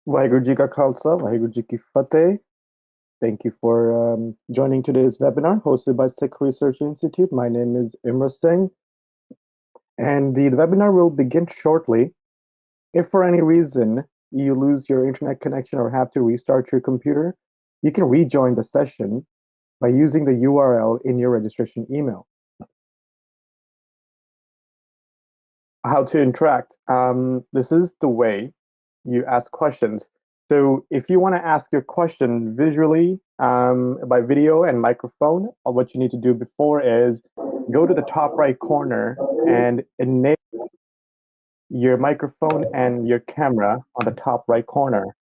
Waheguru Ji Ka Khalsa, Waheguru Ji Ki Fateh. Thank you for joining today's webinar hosted by Sikh Research Institute. My name is Imra Singh, and the webinar will begin shortly. If for any reason you lose your internet connection or have to restart your computer, you can rejoin the session by using the URL in your registration email. How to interact. This is the way you ask questions. So if you want to ask your question visually by video and microphone, what you need to do before is go to the top right corner and enable your microphone and your camera on the top right corner.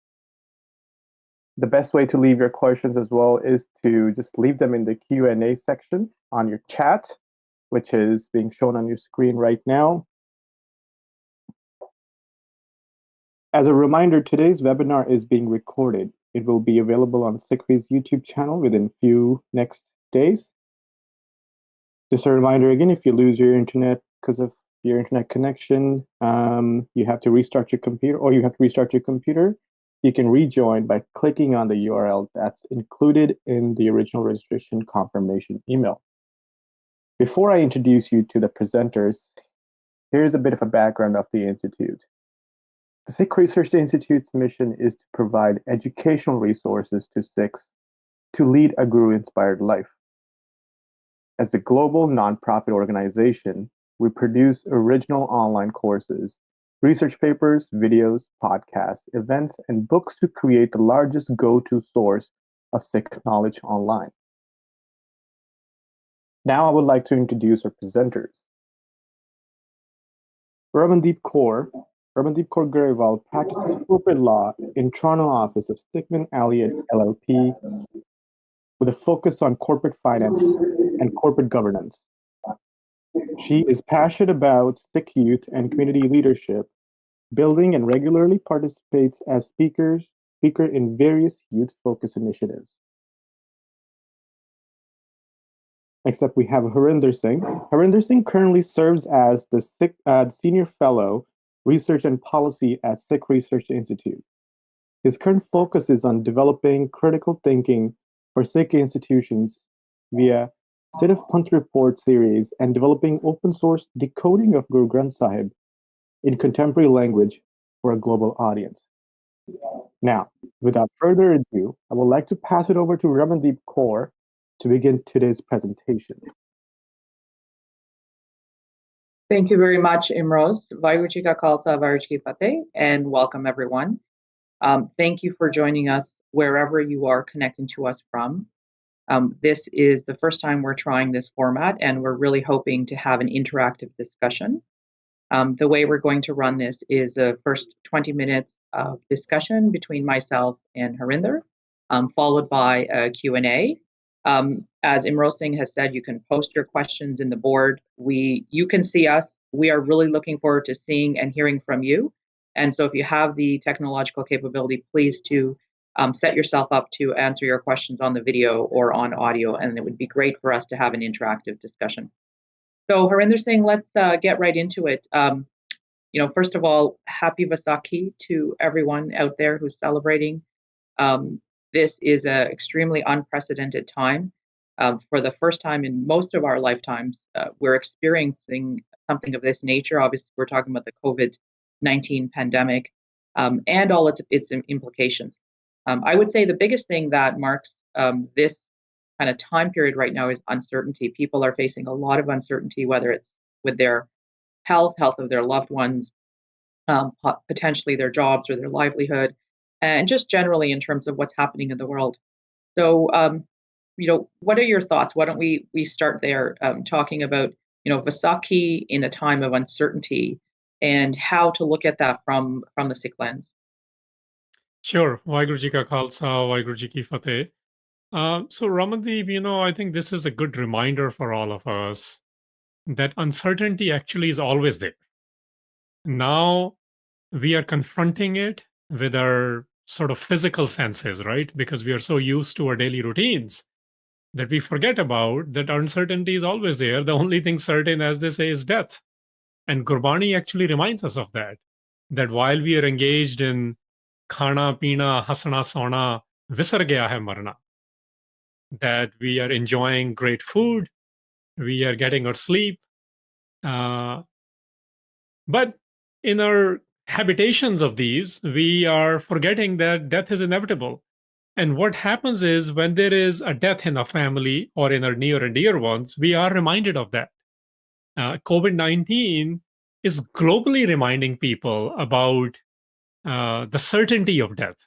The best way to leave your questions as well is to just leave them in the Q&A section on your chat, which is being shown on your screen right now. As a reminder, today's webinar is being recorded. It will be available on SikhRI's YouTube channel within a few next days. Just a reminder again, if you lose your internet because of your internet connection, you have to restart your computer, or you have to restart your computer. You can rejoin by clicking on the URL that's included in the original registration confirmation email. Before I introduce you to the presenters, here's a bit of a background of the Institute. The Sikh Research Institute's mission is to provide educational resources to Sikhs to lead a Guru-inspired life. As a global nonprofit organization, we produce original online courses, research papers, videos, podcasts, events, and books to create the largest go-to source of Sikh knowledge online. Now I would like to introduce our presenters. Ramandeep Kaur Grewal practices corporate law in Toronto office of Stikeman Elliott LLP with a focus on corporate finance and corporate governance. She is passionate about Sikh youth and community leadership, building, and regularly participates as speaker in various youth-focused initiatives. Next up, we have Harinder Singh. Harinder Singh currently serves as the Senior Fellow, Research and Policy at Sikh Research Institute. His current focus is on developing critical thinking for Sikh institutions via State of Panth Report series and developing open source decoding of Guru Granth Sahib in contemporary language for a global audience. Now, without further ado, I would like to pass it over to Ramandeep Kaur to begin today's presentation. Thank you very much, Imroz. Waheguru Ji Ka Khalsa, Waheguru Ji Ki Fateh, and welcome everyone. Thank you for joining us wherever you are connecting to us from. This is the first time we're trying this format, and we're really hoping to have an interactive discussion. The way we're going to run this is the first 20 minutes of discussion between myself and Harinder, followed by a Q&A. As Imroz Singh has said, you can post your questions in the board. You can see us. We are really looking forward to seeing and hearing from you. And so if you have the technological capability, please to set yourself up to answer your questions on the video or on audio, and it would be great for us to have an interactive discussion. So Harinder Singh, let's get right into it. First of all, happy Vaisakhi to everyone out there who's celebrating. This is an extremely unprecedented time. For the first time in most of our lifetimes, we're experiencing something of this nature. Obviously, we're talking about the COVID-19 pandemic and all its implications. I would say the biggest thing that marks this kind of time period right now is uncertainty. People are facing a lot of uncertainty, whether it's with their health of their loved ones, potentially their jobs or their livelihood, and just generally in terms of what's happening in the world. So, what are your thoughts? Why don't we start there, talking about, Vaisakhi in a time of uncertainty and how to look at that from the Sikh lens. Sure. Waheguru Ji Ka Khalsa, Waheguru Ji Ki Fateh. So Ramandeep, I think this is a good reminder for all of us that uncertainty actually is always there. Now we are confronting it with our sort of physical senses, right? Because we are so used to our daily routines that we forget about that uncertainty is always there. The only thing certain, as they say, is death. And Gurbani actually reminds us of that while we are engaged in khana, pina, hasna, sona, visar gaya hai marna. That we are enjoying great food, we are getting our sleep, but in our habitations of these, we are forgetting that death is inevitable. And what happens is when there is a death in a family or in our near and dear ones, we are reminded of that. COVID-19 is globally reminding people about the certainty of death.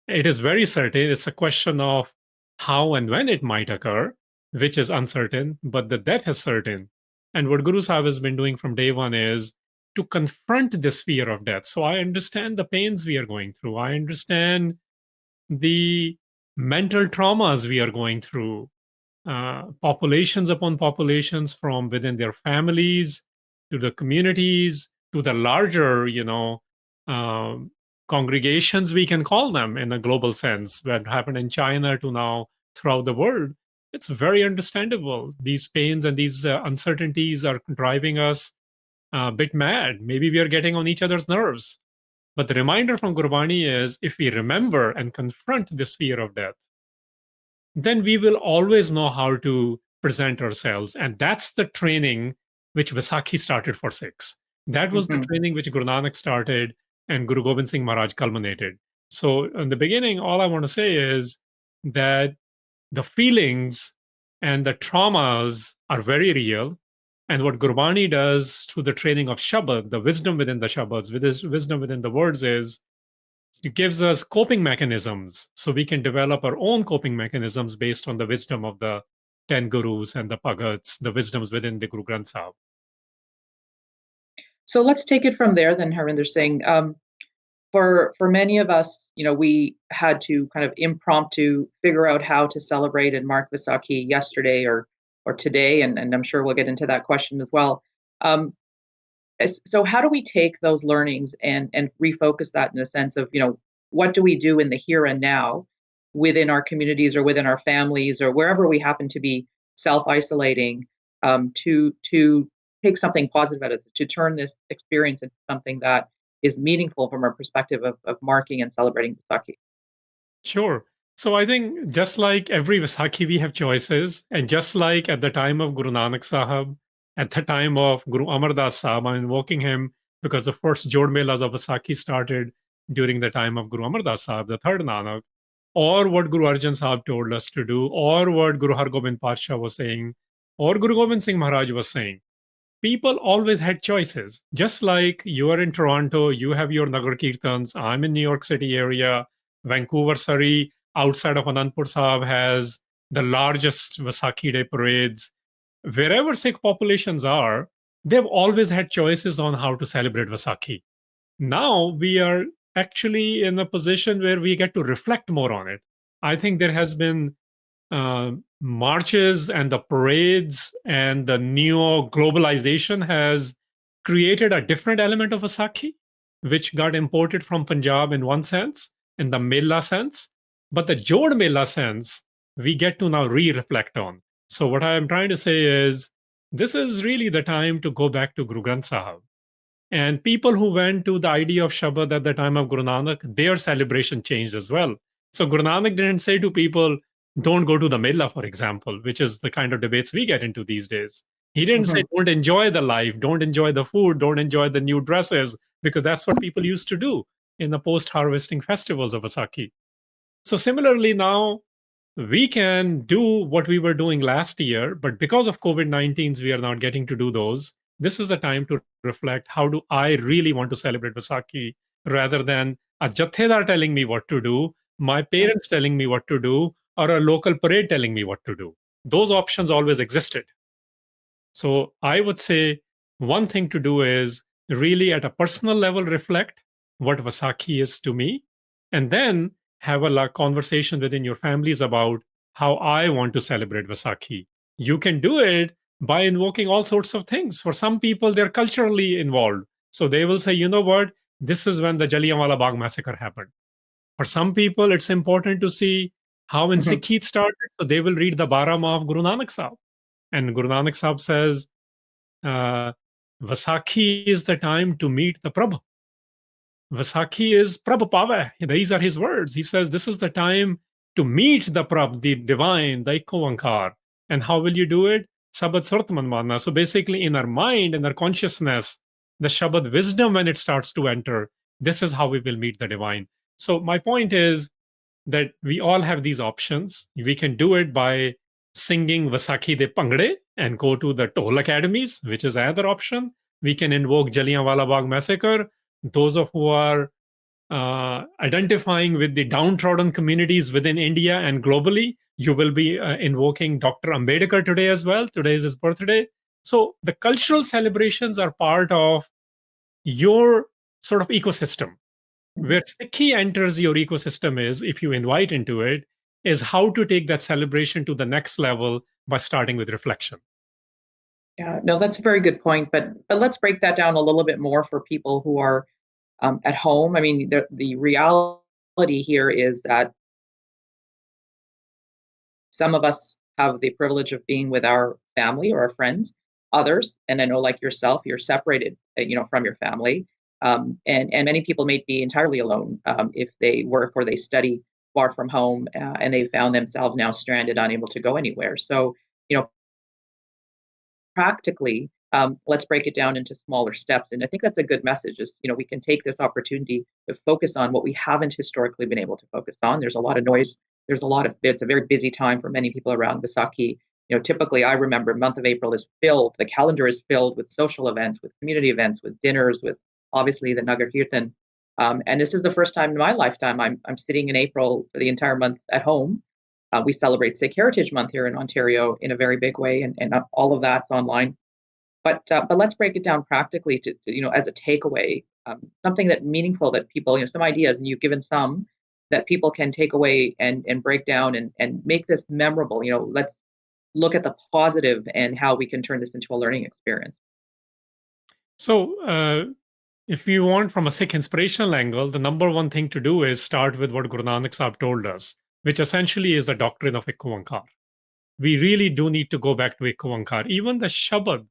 It is very certain. It's a question of how and when it might occur, which is uncertain, but the death is certain. And what Guru Sahib has been doing from day one is to confront this fear of death. So I understand the pains we are going through. I understand the mental traumas we are going through, populations upon populations from within their families to the communities to the larger, um, congregations, we can call them in a global sense, that happened in China to now throughout the world. It's very understandable. These pains and these uncertainties are driving us a bit mad. Maybe we are getting on each other's nerves. But the reminder from Gurbani is if we remember and confront this fear of death, then we will always know how to present ourselves. And that's the training which Vaisakhi started for Sikhs. That was the training which Guru Nanak started and Guru Gobind Singh Maharaj culminated. So, in the beginning, all I want to say is that the feelings and the traumas are very real. And what Gurbani does through the training of Shabad, the wisdom within the Shabads, with his wisdom within the words, is it gives us coping mechanisms so we can develop our own coping mechanisms based on the wisdom of the 10 gurus and the Bhagats, the wisdoms within the Guru Granth Sahib. So let's take it from there then, Harinder Singh. For many of us, we had to kind of impromptu figure out how to celebrate and mark Vaisakhi yesterday or today, and I'm sure we'll get into that question as well. So how do we take those learnings and refocus that in a sense of, what do we do in the here and now within our communities or within our families or wherever we happen to be self-isolating, to take something positive out of it, to turn this experience into something that is meaningful from our perspective of marking and celebrating Vaisakhi? Sure. So I think just like every Vaisakhi, we have choices. And just like at the time of Guru Nanak Sahib, at the time of Guru Amar Das Sahib, I'm invoking him because the first Jod Melas of Vaisakhi started during the time of Guru Amar Das Sahib, the third Nanak, or what Guru Arjan Sahib told us to do, or what Guru Hargobind Patsha was saying, or Guru Gobind Singh Maharaj was saying. People always had choices. Just like you are in Toronto, you have your Nagar Kirtans, I'm in New York City area, Vancouver, Surrey, outside of Anandpur Sahib has the largest Vaisakhi Day parades. Wherever Sikh populations are, they've always had choices on how to celebrate Vaisakhi. Now we are actually in a position where we get to reflect more on it. I think there has been marches and the parades and the neo globalization has created a different element of Vaisakhi, which got imported from Punjab in one sense, in the Mela sense. But the Jod Mela sense, we get to now re-reflect on. So what I am trying to say is, this is really the time to go back to Guru Granth Sahib. And people who went to the idea of Shabad at the time of Guru Nanak, their celebration changed as well. So Guru Nanak didn't say to people, don't go to the Mela, for example, which is the kind of debates we get into these days. He didn't say, don't enjoy the life, don't enjoy the food, don't enjoy the new dresses, because that's what people used to do in the post-harvesting festivals of Vaisakhi. So similarly now, we can do what we were doing last year, but because of COVID-19, we are not getting to do those. This is a time to reflect, how do I really want to celebrate Vaisakhi, rather than a jathedar telling me what to do, my parents telling me what to do, or a local parade telling me what to do. Those options always existed. So I would say one thing to do is really at a personal level reflect what Vaisakhi is to me, and then have a conversation within your families about how I want to celebrate Vaisakhi. You can do it by invoking all sorts of things. For some people, they're culturally involved. So they will say, you know what, this is when the Jallianwala Bagh massacre happened. For some people, it's important to see how in Sikh Eid started. So they will read the Barama of Guru Nanak Sahib. And Guru Nanak Sahib says, Vaisakhi is the time to meet the Prabhu. Vaisakhi is Prabhu Pave. These are his words. He says, this is the time to meet the Prabh, the divine, the Ikovankar. And how will you do it? Sabad Surtman Mana. So basically, in our mind, in our consciousness, the Shabad wisdom, when it starts to enter, this is how we will meet the divine. So my point is that we all have these options. We can do it by singing Vaisakhi de Pangde and go to the Toll academies, which is another option. We can invoke Jallianwala Bagh massacre. Those of who are identifying with the downtrodden communities within India and globally, you will be invoking Dr. Ambedkar today as well. Today is his birthday. So the cultural celebrations are part of your sort of ecosystem. Where Sikhi enters your ecosystem is, if you invite into it, is how to take that celebration to the next level by starting with reflection. Yeah, no, that's a very good point. But let's break that down a little bit more for people who are at home. I mean, the reality here is that some of us have the privilege of being with our family or our friends. Others, and I know like yourself, you're separated, from your family. And many people may be entirely alone if they work or they study far from home, and they found themselves now stranded, unable to go anywhere. So, practically, let's break it down into smaller steps. And I think that's a good message is, we can take this opportunity to focus on what we haven't historically been able to focus on. There's a lot of noise. It's a very busy time for many people around Vaisakhi. Typically I remember month of April is filled, the calendar is filled with social events, with community events, with dinners, with obviously the Nagar Kirtan. And this is the first time in my lifetime I'm sitting in April for the entire month at home. We celebrate Sikh Heritage Month here in Ontario in a very big way, and all of that's online. But let's break it down practically to as a takeaway, something that meaningful that people, some ideas, and you've given some that people can take away and break down and make this memorable. Let's look at the positive and how we can turn this into a learning experience. So if you want from a Sikh inspirational angle, the number one thing to do is start with what Guru Nanak Sahib told us, which essentially is the doctrine of Ikovankar. We really do need to go back to Ikovankar. Even the Shabad,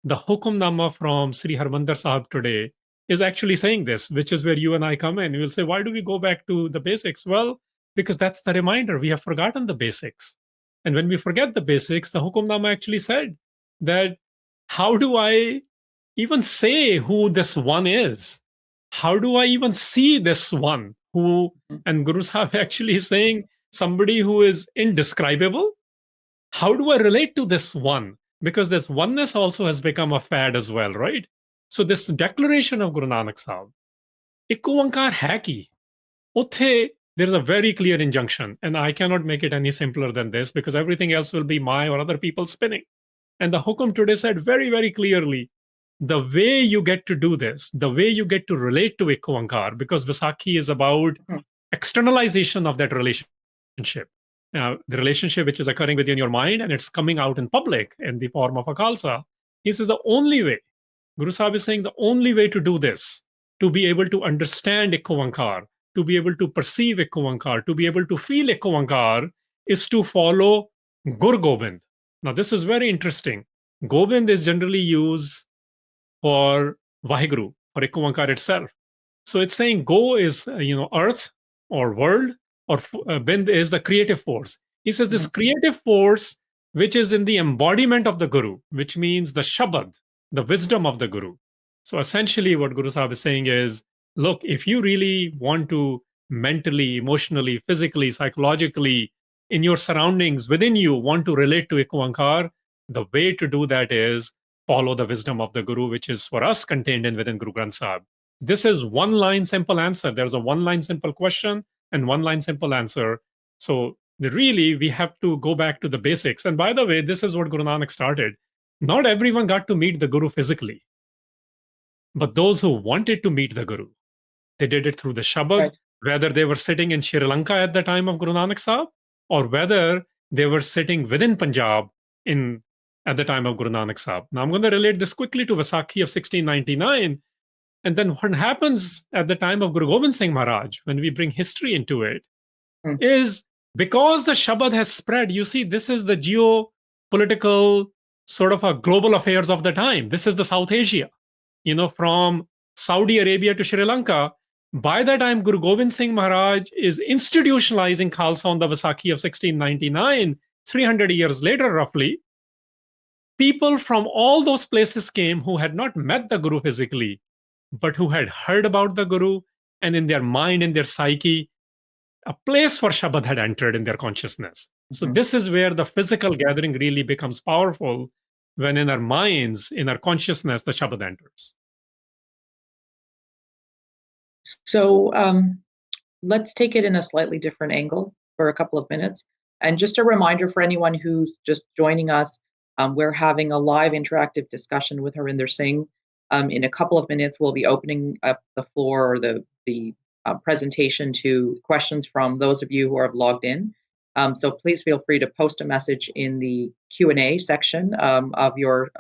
the Hukumnama from Sri Harmandir Sahib today is actually saying this, which is where you and I come in. We'll say, why do we go back to the basics? Well, because that's the reminder. We have forgotten the basics. And when we forget the basics, the Hukumnama actually said that how do I even say who this one is? How do I even see this one who, and Guru Sahib actually is saying somebody who is indescribable? How do I relate to this one? Because this oneness also has become a fad as well, right? So this declaration of Guru Nanak Sahib, Ikovankar hai ki, utthe, there's a very clear injunction, and I cannot make it any simpler than this because everything else will be my or other people spinning. And the Hukum today said very, very clearly, the way you get to do this, the way you get to relate to Ikovankar, because Vaisakhi is about externalization of that relationship. The relationship which is occurring within your mind and it's coming out in public in the form of a Khalsa. He says the only way, Guru Sahib is saying the only way to do this, to be able to understand Ikovankar, to be able to perceive Ikovankar, to be able to feel Ikovankar, is to follow Gur Gobind. Now this is very interesting. Gobind is generally used for Vaheguru, or Ikovankar itself. So it's saying Go is, earth or world, or Bind is the creative force. He says this creative force, which is in the embodiment of the Guru, which means the Shabad, the wisdom of the Guru. So essentially what Guru Sahib is saying is, look, if you really want to mentally, emotionally, physically, psychologically, in your surroundings, within you, want to relate to Ikovankar, the way to do that is follow the wisdom of the Guru, which is for us contained in within Guru Granth Sahib. This is one line simple answer. There's a one line simple question and one line simple answer. So really, we have to go back to the basics. And by the way, this is what Guru Nanak started. Not everyone got to meet the Guru physically, but those who wanted to meet the Guru, they did it through the Shabad, right. Whether they were sitting in Sri Lanka at the time of Guru Nanak Sahib, or whether they were sitting within Punjab at the time of Guru Nanak Sahib. Now, I'm going to relate this quickly to Vaisakhi of 1699. And then what happens at the time of Guru Gobind Singh Maharaj, when we bring history into it, is because the Shabad has spread, you see, this is the geopolitical sort of a global affairs of the time. This is the South Asia, from Saudi Arabia to Sri Lanka. By that time, Guru Gobind Singh Maharaj is institutionalizing Khalsa on the Vaisakhi of 1699, 300 years later, roughly. People from all those places came who had not met the Guru physically, but who had heard about the Guru, and in their mind, in their psyche, a place for Shabad had entered in their consciousness. So this is where the physical gathering really becomes powerful, when in our minds, in our consciousness, the Shabad enters. So let's take it in a slightly different angle for a couple of minutes. And just a reminder for anyone who's just joining us, we're having a live interactive discussion with Harinder Singh. In a couple of minutes, we'll be opening up the floor or the presentation to questions from those of you who are logged in. So please feel free to post a message in the Q&A section of your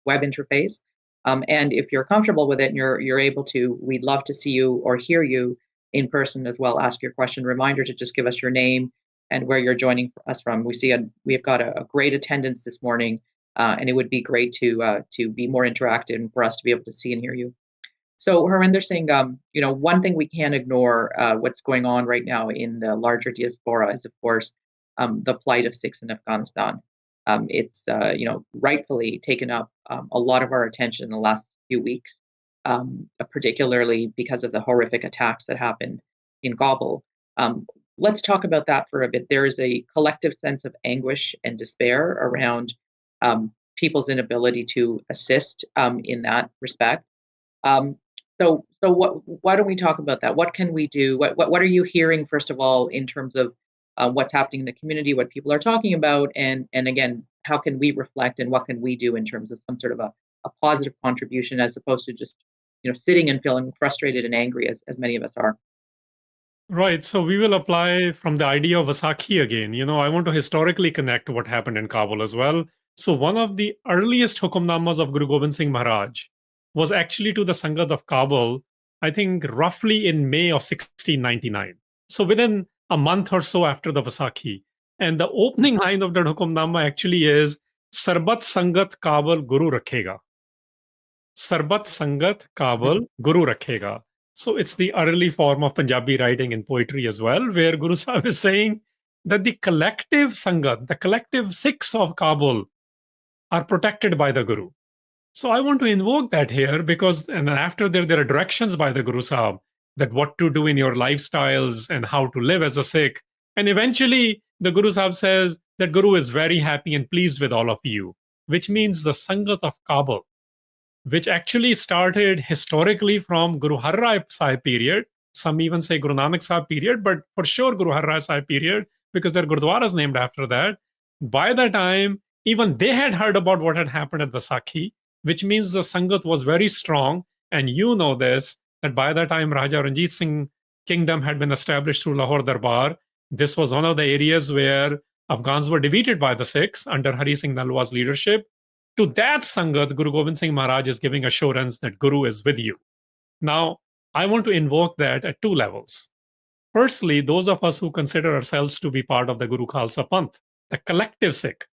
web interface. And if you're comfortable with it and you're able to, we'd love to see you or hear you in person as well. Ask your question. Reminder to just give us your name and where you're joining us from. We've got a great attendance this morning, and it would be great to be more interactive and for us to be able to see and hear you. So Harinder Singh, one thing we can't ignore what's going on right now in the larger diaspora is, of course, the plight of Sikhs in Afghanistan. It's rightfully taken up a lot of our attention in the last few weeks, particularly because of the horrific attacks that happened in Kabul. Let's talk about that for a bit. There is a collective sense of anguish and despair around people's inability to assist in that respect. So why don't we talk about that? What can we do? What are you hearing, first of all, in terms of what's happening in the community, what people are talking about, and again, how can we reflect and what can we do in terms of some sort of a positive contribution as opposed to just sitting and feeling frustrated and angry as many of us are. Right. So we will apply from the idea of Vaisakhi again. I want to historically connect what happened in Kabul as well. So one of the earliest hukumnamas of Guru Gobind Singh Maharaj was actually to the Sangat of Kabul, I think roughly in May of 1699. So within a month or so after the Vaisakhi. And the opening line of that hukumnama actually is, Sarbat Sangat Kabul Guru Rakhega. Sarbat Sangat Kabul Guru Rakhega. So it's the early form of Punjabi writing and poetry as well, where Guru Sahib is saying that the collective Sangat, the collective Sikhs of Kabul are protected by the Guru. So I want to invoke that here because, and after there are directions by the Guru Sahib that what to do in your lifestyles and how to live as a Sikh. And eventually the Guru Sahib says that Guru is very happy and pleased with all of you, which means the Sangat of Kabul, which actually started historically from Guru Har Rai Sahib period. Some even say Guru Nanak Sahib period, but for sure Guru Har Rai Sahib period, because their Gurdwaras named after that. By the time, even they had heard about what had happened at Vaisakhi, which means the Sangat was very strong. And you know this, that by the time Raja Ranjit Singh kingdom had been established through Lahore Darbar, this was one of the areas where Afghans were defeated by the Sikhs under Hari Singh Nalwa's leadership. To that Sangat, Guru Gobind Singh Maharaj is giving assurance that Guru is with you. Now, I want to invoke that at two levels. Firstly, those of us who consider ourselves to be part of the Guru Khalsa Panth, the collective Sikh,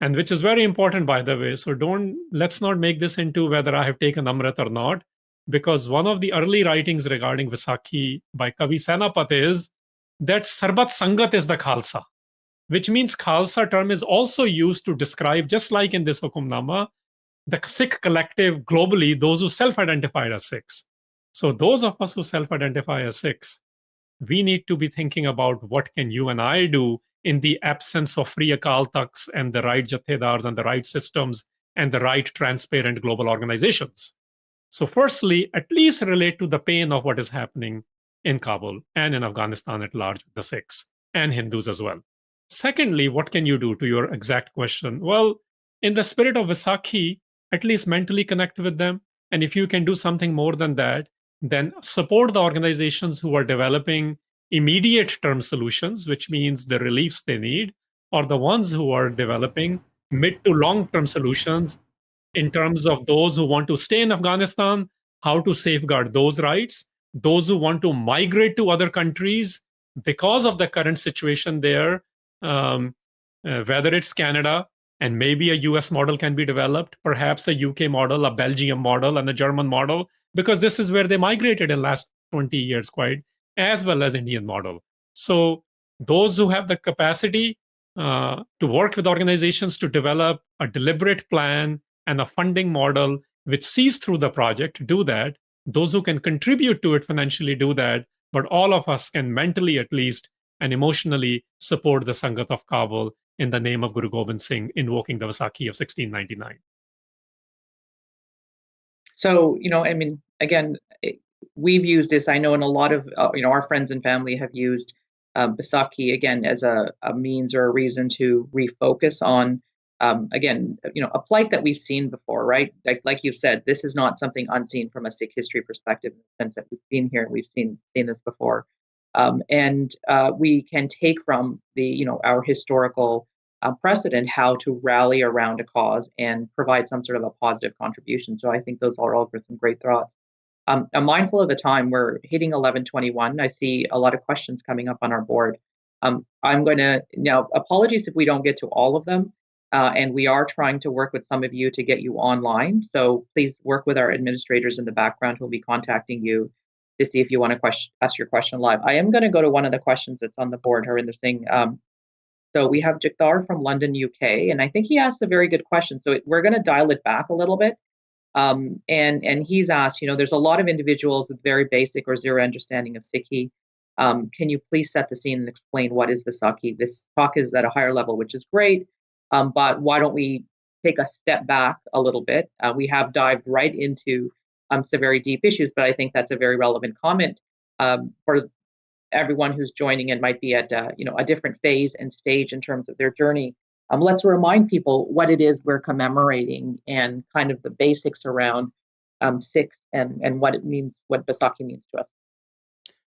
and which is very important, by the way. So let's not make this into whether I have taken Amrit or not, because one of the early writings regarding Vaisakhi by Kavi Senapat is that Sarbat Sangat is the Khalsa, which means Khalsa term is also used to describe, just like in this Hukumnama, the Sikh collective globally, those who self-identify as Sikhs. So those of us who self-identify as Sikhs, we need to be thinking about what can you and I do in the absence of free Akal Takhts and the right Jathedars and the right systems and the right transparent global organizations. So firstly, at least relate to the pain of what is happening in Kabul and in Afghanistan at large with the Sikhs and Hindus as well. Secondly, what can you do, to your exact question? Well, in the spirit of Vaisakhi, at least mentally connect with them. And if you can do something more than that, then support the organizations who are developing immediate term solutions, which means the reliefs they need, or the ones who are developing mid to long term solutions in terms of those who want to stay in Afghanistan, how to safeguard those rights, those who want to migrate to other countries because of the current situation there, whether it's Canada, and maybe a US model can be developed, perhaps a UK model, a Belgium model, and a German model, because this is where they migrated in last 20 years quite, as well as Indian model. So those who have the capacity to work with organizations to develop a deliberate plan and a funding model which sees through the project, do that. Those who can contribute to it financially do that. But all of us can mentally, at least, and emotionally support the Sangat of Kabul in the name of Guru Gobind Singh, invoking the Vaisakhi of 1699. So, I mean, again, we've used this. I know, in a lot of our friends and family have used Vaisakhi again as a means or a reason to refocus on again, a plight that we've seen before, right? Like you've said, this is not something unseen from a Sikh history perspective, in the sense that we've been here and we've seen this before, and we can take from the our historical precedent how to rally around a cause and provide some sort of a positive contribution. So I think those are all some great thoughts. I'm mindful of the time. We're hitting 11:21. I see a lot of questions coming up on our board. I'm going to now, apologies if we don't get to all of them. And we are trying to work with some of you to get you online. So please work with our administrators in the background who will be contacting you to see if you want to ask your question live. I am going to go to one of the questions that's on the board, Harinder Singh. So we have Jagtar from London, UK, and I think he asked a very good question. So we're going to dial it back a little bit. And he's asked, there's a lot of individuals with very basic or zero understanding of Sikhi. Can you please set the scene and explain what is Vaisakhi? This talk is at a higher level, which is great, but why don't we take a step back a little bit? We have dived right into some very deep issues, but I think that's a very relevant comment for everyone who's joining and might be at a different phase and stage in terms of their journey. Let's remind people what it is we're commemorating and kind of the basics around Sikhs and what it means, what Vaisakhi means to us.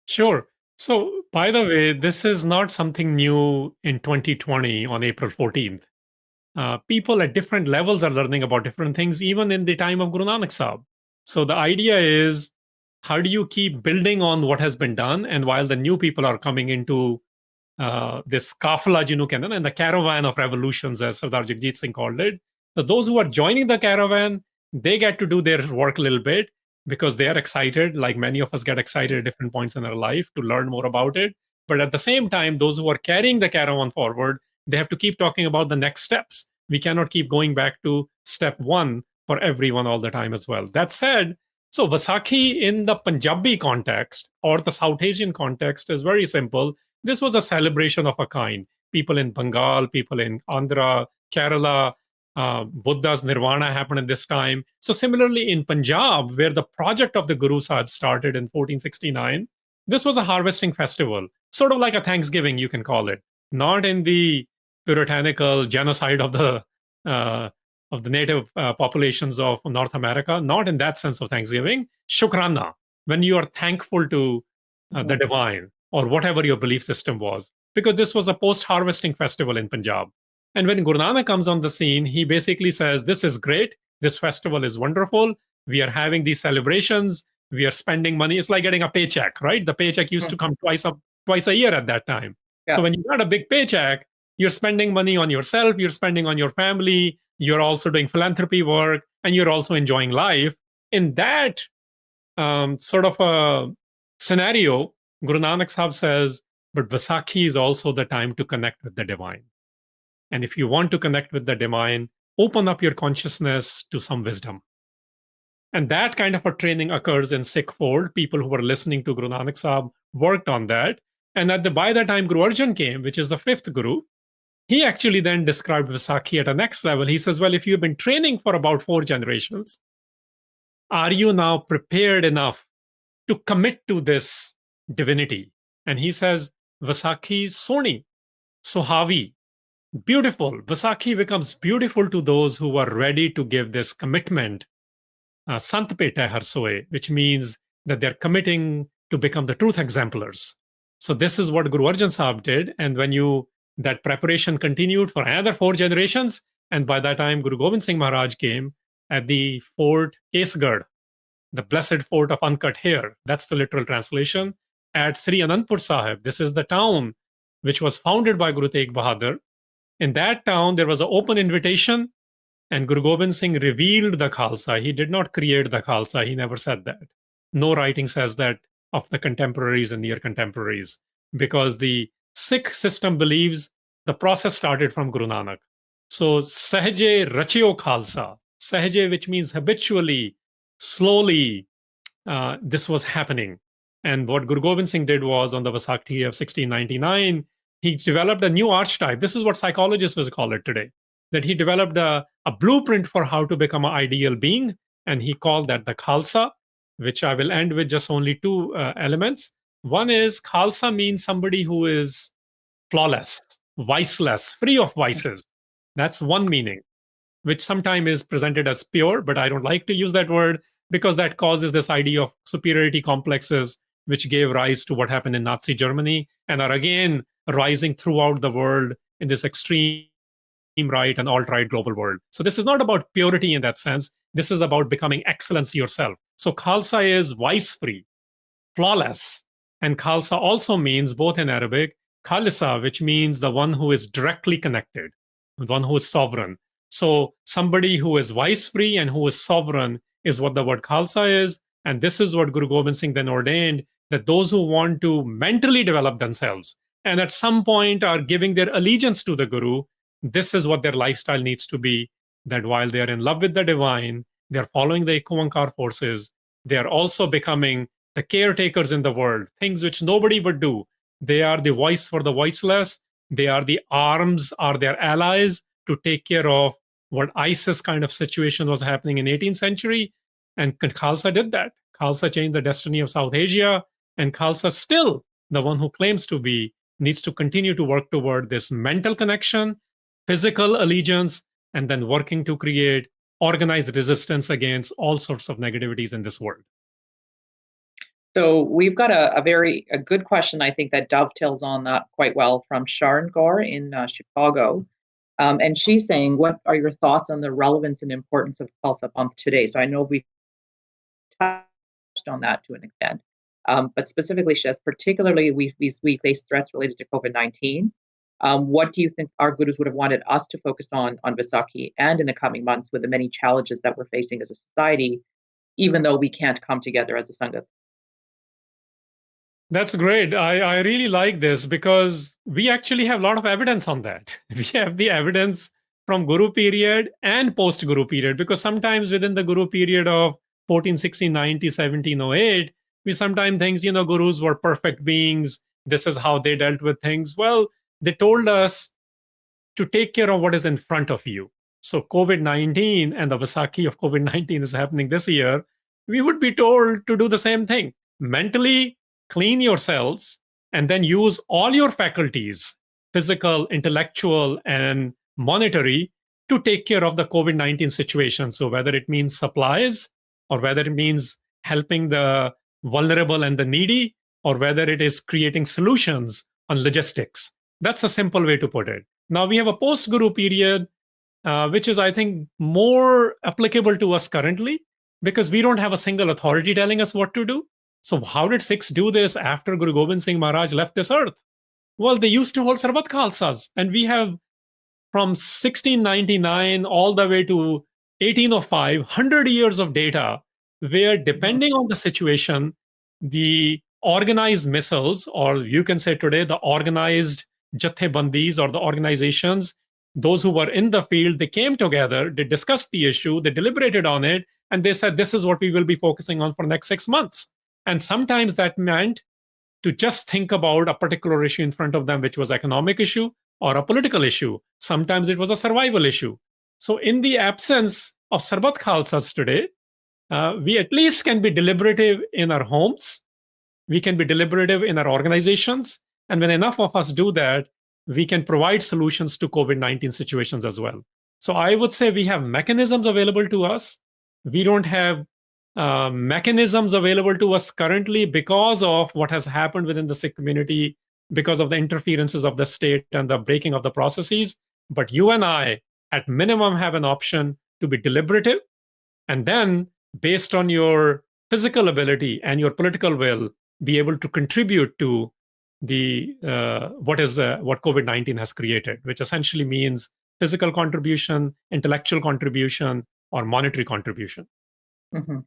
Sure. So, by the way, this is not something new in 2020 on April 14th. People at different levels are learning about different things, even in the time of Guru Nanak Sahib. So the idea is, how do you keep building on what has been done? And while the new people are coming into this kafla, and the caravan of revolutions, as Sardar Jagjit Singh called it. So those who are joining the caravan, they get to do their work a little bit because they are excited, like many of us get excited at different points in our life to learn more about it. But at the same time, those who are carrying the caravan forward, they have to keep talking about the next steps. We cannot keep going back to step one for everyone all the time as well. That said, so Vaisakhi in the Punjabi context or the South Asian context is very simple. This was a celebration of a kind. People in Bengal, people in Andhra, Kerala, Buddha's Nirvana happened at this time. So similarly in Punjab, where the project of the Guru Sahib started in 1469, this was a harvesting festival, sort of like a Thanksgiving, you can call it. Not in the puritanical genocide of the native populations of North America, not in that sense of Thanksgiving. Shukrana, when you are thankful to the divine or whatever your belief system was, because this was a post-harvesting festival in Punjab. And when Guru Nanak comes on the scene, he basically says, this is great. This festival is wonderful. We are having these celebrations. We are spending money. It's like getting a paycheck, right? The paycheck used to come twice a year at that time. Yeah. So when you got a big paycheck, you're spending money on yourself, you're spending on your family, you're also doing philanthropy work, and you're also enjoying life. In that sort of a scenario, Guru Nanak Sahib says, but Vaisakhi is also the time to connect with the divine. And if you want to connect with the divine, open up your consciousness to some wisdom. And that kind of a training occurs in Sikh fold. People who were listening to Guru Nanak Sahib worked on that. And by the time Guru Arjan came, which is the fifth Guru, he actually then described Vaisakhi at a next level. He says, well, if you've been training for about 4 generations, are you now prepared enough to commit to this divinity? And he says, Vaisakhi Soni, Sohavi, beautiful. Vaisakhi becomes beautiful to those who are ready to give this commitment, Sant Pe Tehar Soe, which means that they're committing to become the truth exemplars. So this is what Guru Arjan Sahib did. And when that preparation continued for another 4 generations, and by that time, Guru Gobind Singh Maharaj came at the Fort Kesgarh, the blessed fort of uncut hair. That's the literal translation. At Sri Anandpur Sahib, this is the town which was founded by Guru Tegh Bahadur. In that town, there was an open invitation, and Guru Gobind Singh revealed the Khalsa. He did not create the Khalsa. He never said that. No writing says that of the contemporaries and near contemporaries, because the Sikh system believes the process started from Guru Nanak. So Sahaje Rachio Khalsa, Sahaje, which means habitually, slowly, this was happening. And what Guru Gobind Singh did was, on the Vaisakhi of 1699, he developed a new archetype. This is what psychologists will call it today, that he developed a blueprint for how to become an ideal being, and he called that the Khalsa, which I will end with just only two elements. One is Khalsa means somebody who is flawless, viceless, free of vices. That's one meaning, which sometimes is presented as pure, but I don't like to use that word because that causes this idea of superiority complexes, which gave rise to what happened in Nazi Germany and are again rising throughout the world in this extreme right and alt-right global world. So this is not about purity in that sense. This is about becoming excellence yourself. So Khalsa is vice-free, flawless. And Khalsa also means, both in Arabic, Khalisa, which means the one who is directly connected, the one who is sovereign. So somebody who is vice-free and who is sovereign is what the word Khalsa is. And this is what Guru Gobind Singh then ordained, that those who want to mentally develop themselves and at some point are giving their allegiance to the Guru, this is what their lifestyle needs to be, that while they are in love with the divine, they're following the Ekuankar forces, they are also becoming the caretakers in the world, things which nobody would do. They are the voice for the voiceless. They are the arms, are their allies to take care of what ISIS kind of situation was happening in 18th century. And Khalsa did that. Khalsa changed the destiny of South Asia. And Khalsa still, the one who claims to be, needs to continue to work toward this mental connection, physical allegiance, and then working to create organized resistance against all sorts of negativities in this world. So we've got a good question, I think, that dovetails on that quite well from Sharon Gore in Chicago. And she's saying, what are your thoughts on the relevance and importance of Khalsa Panth today? So I know we've touched on that to an extent. But specifically, she says, particularly we face threats related to COVID-19. What do you think our gurus would have wanted us to focus on Vaisakhi and in the coming months with the many challenges that we're facing as a society, even though we can't come together as a Sangha? That's great. I really like this because we actually have a lot of evidence on that. We have the evidence from Guru period and post-Guru period, because sometimes within the Guru period of 1460, 90, 1708, we sometimes think, gurus were perfect beings. This is how they dealt with things. Well, they told us to take care of what is in front of you. So COVID-19 and the Vaisakhi of COVID-19 is happening this year. We would be told to do the same thing. Mentally clean yourselves and then use all your faculties, physical, intellectual, and monetary, to take care of the COVID-19 situation. So whether it means supplies, or whether it means helping the vulnerable and the needy, or whether it is creating solutions on logistics. That's a simple way to put it. Now we have a post-Guru period, which is, I think, more applicable to us currently, because we don't have a single authority telling us what to do. So how did Sikhs do this after Guru Gobind Singh Maharaj left this earth? Well, they used to hold Sarbat Khalsas. And we have from 1699 all the way to 1805, 100 years of data, where depending on the situation, the organized missiles, or you can say today the organized jathebandis or the organizations, those who were in the field, they came together, they discussed the issue, they deliberated on it, and they said, this is what we will be focusing on for the next 6 months. And sometimes that meant to just think about a particular issue in front of them, which was economic issue or a political issue. Sometimes it was a survival issue. So in the absence of Sarbat Khalsas today, we at least can be deliberative in our homes. We can be deliberative in our organizations. And when enough of us do that, we can provide solutions to COVID-19 situations as well. So I would say we have mechanisms available to us. We don't have mechanisms available to us currently because of what has happened within the Sikh community, because of the interferences of the state and the breaking of the processes. But you and I, at minimum, have an option to be deliberative. And then, based on your physical ability and your political will, be able to contribute to the what COVID-19 has created, which essentially means physical contribution, intellectual contribution, or monetary contribution. Mm-hmm.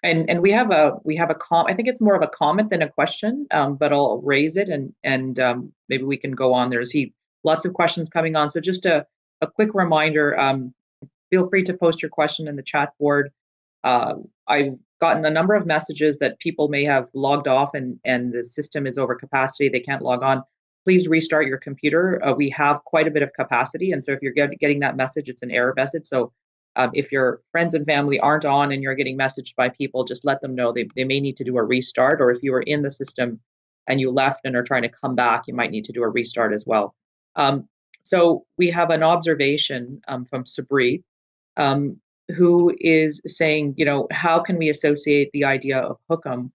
And we have a I think it's more of a comment than a question, but I'll raise it and maybe we can go on. There's lots of questions coming on. So just a quick reminder, feel free to post your question in the chat board. I've gotten a number of messages that people may have logged off and the system is over capacity. They can't log on. Please restart your computer. We have quite a bit of capacity. And so if you're getting that message, it's an error message. So if your friends and family aren't on and you're getting messaged by people, just let them know they may need to do a restart. Or if you were in the system and you left and are trying to come back, you might need to do a restart as well. So we have an observation from SikhRI, who is saying, how can we associate the idea of hukam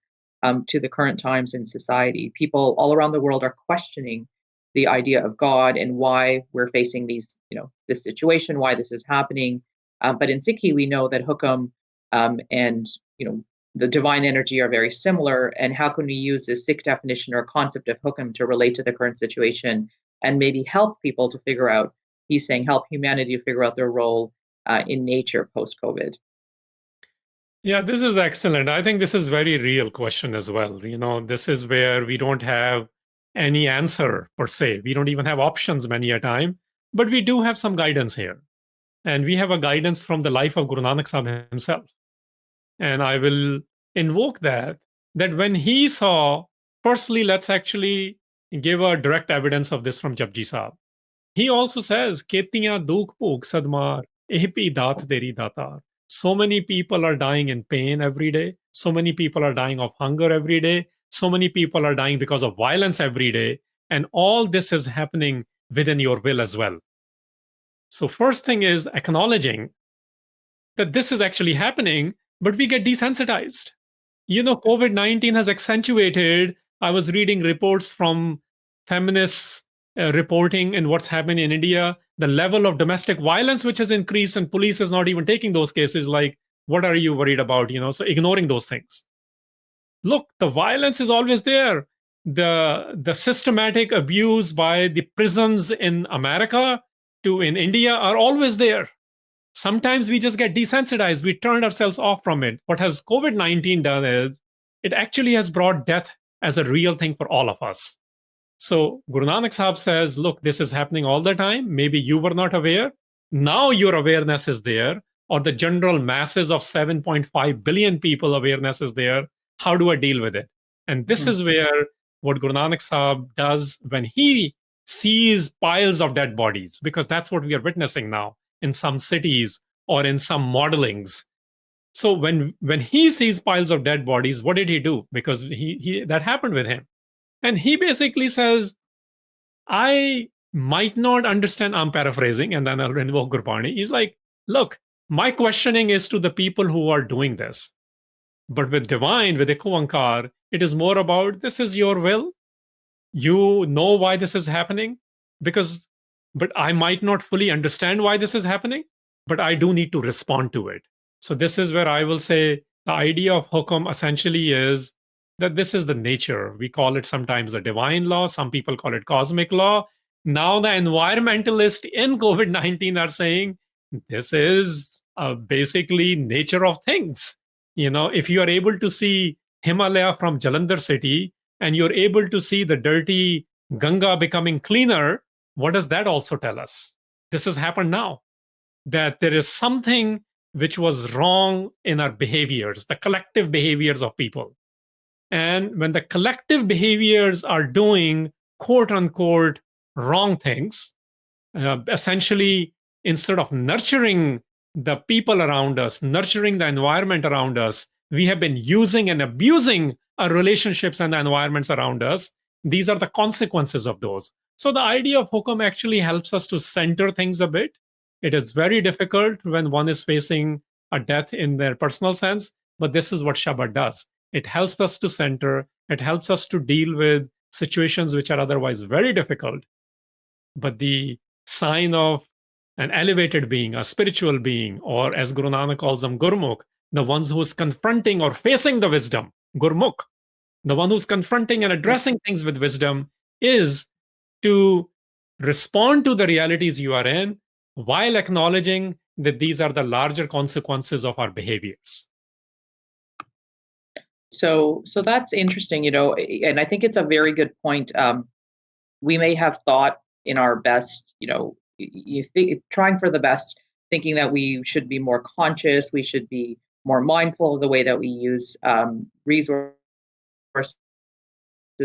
to the current times in society? People all around the world are questioning the idea of God and why we're facing this situation, why this is happening. But in Sikhi, we know that hukam and the divine energy are very similar. And how can we use a Sikh definition or concept of hukam to relate to the current situation and maybe help people to figure out? He's saying help humanity to figure out their role in nature post-COVID. Yeah, this is excellent. I think this is very real question as well. This is where we don't have any answer per se. We don't even have options many a time, but we do have some guidance here. And we have a guidance from the life of Guru Nanak Sahib himself. And I will invoke that when he saw, firstly, let's actually give a direct evidence of this from Japji Sahib. He also says, Ketiyan dukh bhuk sadmar, ehpi daat deri datar. So many people are dying in pain every day. So many people are dying of hunger every day. So many people are dying because of violence every day. And all this is happening within your will as well. So first thing is acknowledging that this is actually happening, but we get desensitized. COVID-19 has accentuated. I was reading reports from feminists reporting in what's happening in India, the level of domestic violence which has increased, and police is not even taking those cases. Like, what are you worried about? So ignoring those things. Look, the violence is always there. The systematic abuse by the prisons in America in India are always there. Sometimes we just get desensitized. We turn ourselves off from it. What has COVID-19 done is it actually has brought death as a real thing for all of us. So Guru Nanak Sahib says, look, this is happening all the time. Maybe you were not aware. Now your awareness is there, or the general masses of 7.5 billion people awareness is there. How do I deal with it? And this is where what Guru Nanak Sahib does when he sees piles of dead bodies, because that's what we are witnessing now in some cities or in some modelings. So when he sees piles of dead bodies, what did he do? Because he that happened with him. And he basically says, I might not understand, I'm paraphrasing, and then I'll invoke Gurbani. He's like, look, my questioning is to the people who are doing this. But with divine, with Eko it is more about, this is your will. You know why this is happening. But I might not fully understand why this is happening, but I do need to respond to it. So this is where I will say the idea of hukum essentially is that this is the nature. We call it sometimes a divine law. Some people call it cosmic law. Now the environmentalists in COVID-19 are saying this is basically nature of things. If you are able to see Himalaya from Jalandhar city and you're able to see the dirty Ganga becoming cleaner, what does that also tell us? This has happened now, that there is something which was wrong in our behaviors, the collective behaviors of people. And when the collective behaviors are doing quote unquote wrong things, essentially, instead of nurturing the people around us, nurturing the environment around us, we have been using and abusing our relationships and the environments around us. These are the consequences of those. So the idea of hukum actually helps us to center things a bit. It is very difficult when one is facing a death in their personal sense, but this is what Sabad does. It helps us to center. It helps us to deal with situations which are otherwise very difficult. But the sign of an elevated being, a spiritual being, or as Guru Nanak calls them, Gurmukh, the ones who is confronting or facing the wisdom, Gurmukh, the one who's confronting and addressing things with wisdom, is to respond to the realities you are in while acknowledging that these are the larger consequences of our behaviors. So that's interesting, and I think it's a very good point. We may have thought in our best, you think trying for the best, thinking that we should be more conscious, we should be more mindful of the way that we use resources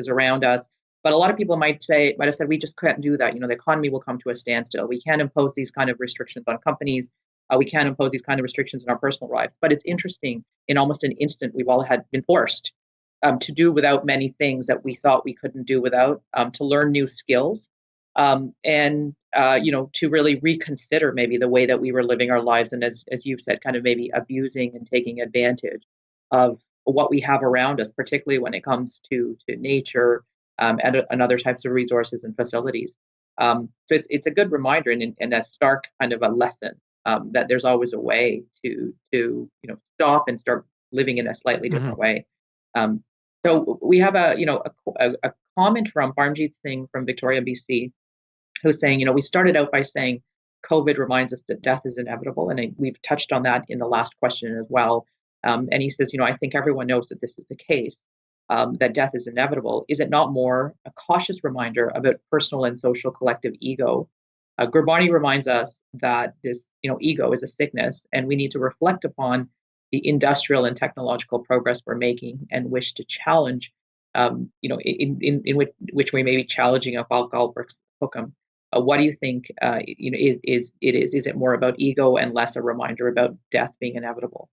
around us. But a lot of people might have said, we just can't do that. The economy will come to a standstill. We can't impose these kind of restrictions on companies. We can't impose these kind of restrictions in our personal lives. But it's interesting, in almost an instant, we've all had been forced to do without many things that we thought we couldn't do without, to learn new skills, and to really reconsider maybe the way that we were living our lives, and as you've said, kind of maybe abusing and taking advantage of what we have around us, particularly when it comes to nature, and other types of resources and facilities. So it's a good reminder, and a stark kind of a lesson, that there's always a way to stop and start living in a slightly different way. So we have a comment from Parmjeet Singh from Victoria, BC, who's saying, we started out by saying COVID reminds us that death is inevitable, and we've touched on that in the last question as well. And he says, I think everyone knows that this is the case, that death is inevitable. Is it not more a cautious reminder about personal and social collective ego? Gurbani reminds us that this, ego is a sickness, and we need to reflect upon the industrial and technological progress we're making and wish to challenge, in which we may be challenging of Galbraith's Hukam. What do you think? Is it more about ego and less a reminder about death being inevitable?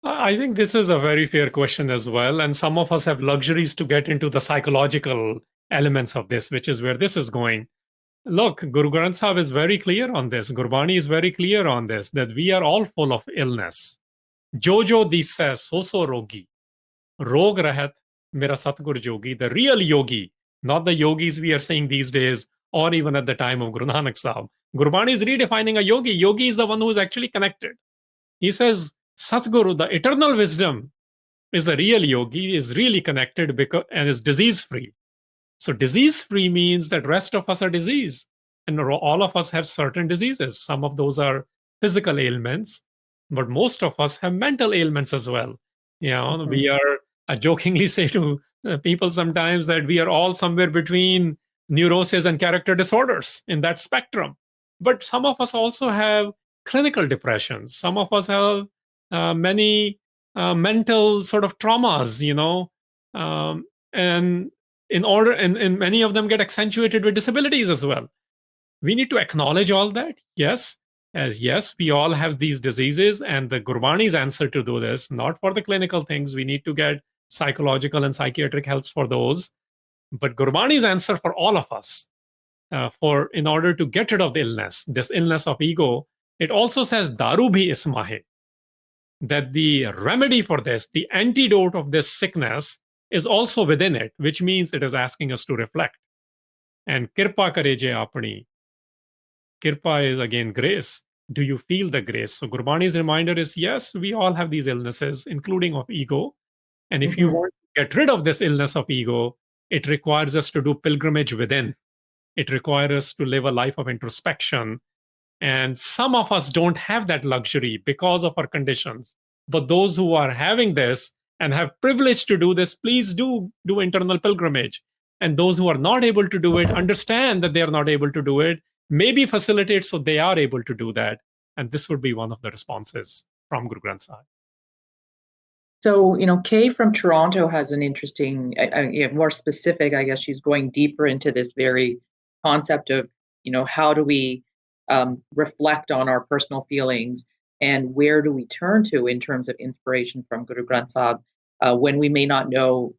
I think this is a very fair question as well. And some of us have luxuries to get into the psychological elements of this, which is where this is going. Look, Guru Granth Sahib is very clear on this. Gurbani is very clear on this, that we are all full of illness. Jojo disa so rogi. Rog rahat mera Satgur Jogi. The real yogi, not the yogis we are seeing these days, or even at the time of Guru Nanak Sahib. Gurbani is redefining a yogi. Yogi is the one who is actually connected. He says, Satguru, the eternal wisdom, is the real yogi, is really connected and is disease-free. So disease-free means that rest of us are diseased. And all of us have certain diseases. Some of those are physical ailments, but most of us have mental ailments as well. We are, I jokingly say to people sometimes that we are all somewhere between neurosis and character disorders in that spectrum. But some of us also have clinical depressions. Some of us have many mental sort of traumas, and and many of them get accentuated with disabilities as well. We need to acknowledge all that. Yes, we all have these diseases, and the Gurbani's answer to do this, not for the clinical things, we need to get psychological and psychiatric helps for those, but Gurbani's answer for all of us, in order to get rid of this illness of ego, it also says daru bhi isma hai, that the remedy for this, the antidote of this sickness, is also within it, which means it is asking us to reflect. And kirpa kare je apni. Kirpa is again grace. Do you feel the grace? So Gurbani's reminder is, yes, we all have these illnesses, including of ego. And if you want to get rid of this illness of ego, it requires us to do pilgrimage within. It requires us to live a life of introspection. And some of us don't have that luxury because of our conditions. But those who are having this and have privilege to do this, please do internal pilgrimage. And those who are not able to do it, understand that they are not able to do it, maybe facilitate so they are able to do that. And this would be one of the responses from Guru Granth Sahib. So, Kay from Toronto has an interesting, more specific, I guess she's going deeper into this very concept of, how do we reflect on our personal feelings, and where do we turn to in terms of inspiration from Guru Granth Sahib when we may not know,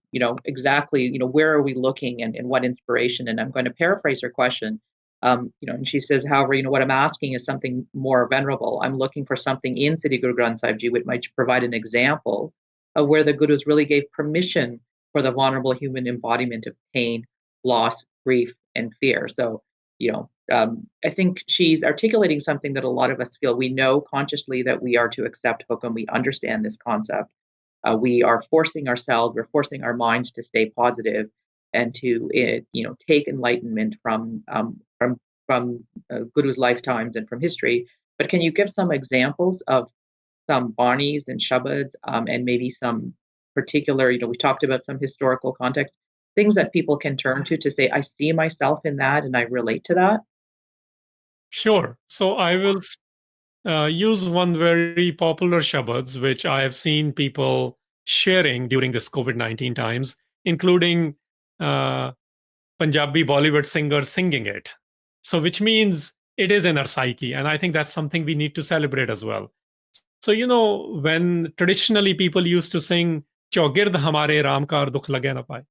exactly, where are we looking and what inspiration? And I'm going to paraphrase her question. And she says, however, what I'm asking is something more venerable. I'm looking for something in Siddhi Guru Granth Sahib Ji which might provide an example of where the Gurus really gave permission for the vulnerable human embodiment of pain, loss, grief, and fear. So, I think she's articulating something that a lot of us feel. We know consciously that we are to accept Hukam. We understand this concept. We are forcing ourselves, we're forcing our minds to stay positive and to, take enlightenment from Guru's lifetimes and from history. But can you give some examples of some banis and shabads, and maybe some particular, we talked about some historical context, things that people can turn to say, I see myself in that and I relate to that? Sure. So I will use one very popular Shabads, which I have seen people sharing during this COVID-19 times, including Punjabi Bollywood singers singing it. So, which means it is in our psyche. And I think that's something we need to celebrate as well. So, when traditionally people used to sing, Chaugird Hamare Ramkar Dukh Lage Na Paye.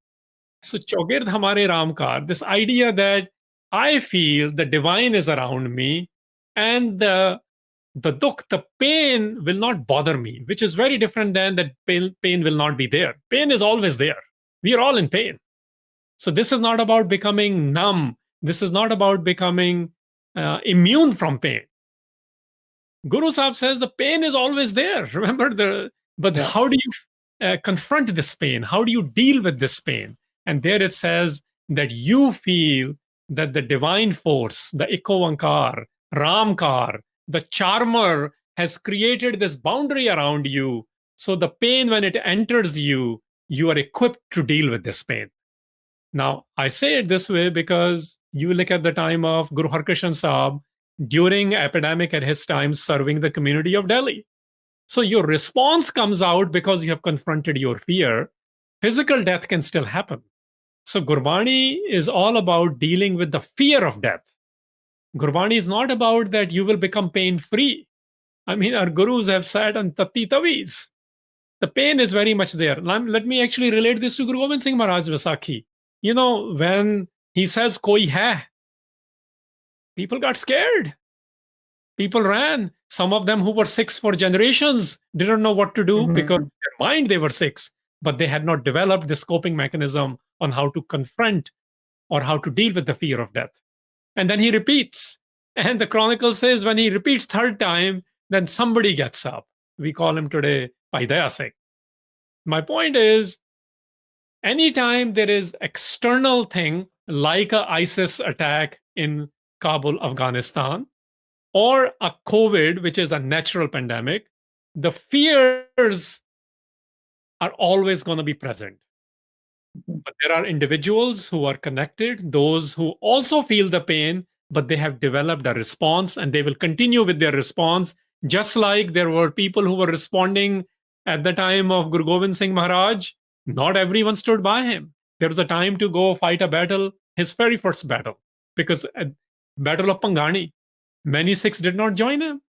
So, Chaugird Hamare Ramkar, this idea that I feel the divine is around me and the dukh, the pain will not bother me, which is very different than that pain will not be there. Pain is always there. We are all in pain. So this is not about becoming numb. This is not about becoming immune from pain. Guru Sahib says the pain is always there. Remember how do you confront this pain? How do you deal with this pain? And there it says that you feel that the divine force, the Ikovankar, Ramkar, the charmer has created this boundary around you. So the pain, when it enters you, you are equipped to deal with this pain. Now, I say it this way because you look at the time of Guru Harkrishan Sahib during epidemic at his time serving the community of Delhi. So your response comes out because you have confronted your fear. Physical death can still happen. So Gurbani is all about dealing with the fear of death. Gurbani is not about that you will become pain-free. I mean, our gurus have said on Tatti Taviz. The pain is very much there. Let me actually relate this to Guru Gobind Singh Maharaj Vaisakhi. When he says koi hai, people got scared. People ran. Some of them who were Sikhs for generations didn't know what to do because in their mind they were Sikhs, but they had not developed this coping mechanism on how to confront or how to deal with the fear of death. And then he repeats. And the chronicle says when he repeats third time, then somebody gets up. We call him today Vaisakhi. My point is, anytime there is external thing like a ISIS attack in Kabul, Afghanistan, or a COVID, which is a natural pandemic, the fears are always going to be present. But there are individuals who are connected, those who also feel the pain, but they have developed a response and they will continue with their response, just like there were people who were responding at the time of Guru Gobind Singh Maharaj. Not everyone stood by him. There was a time to go fight a battle, his very first battle, because at Battle of Pangani, many Sikhs did not join him.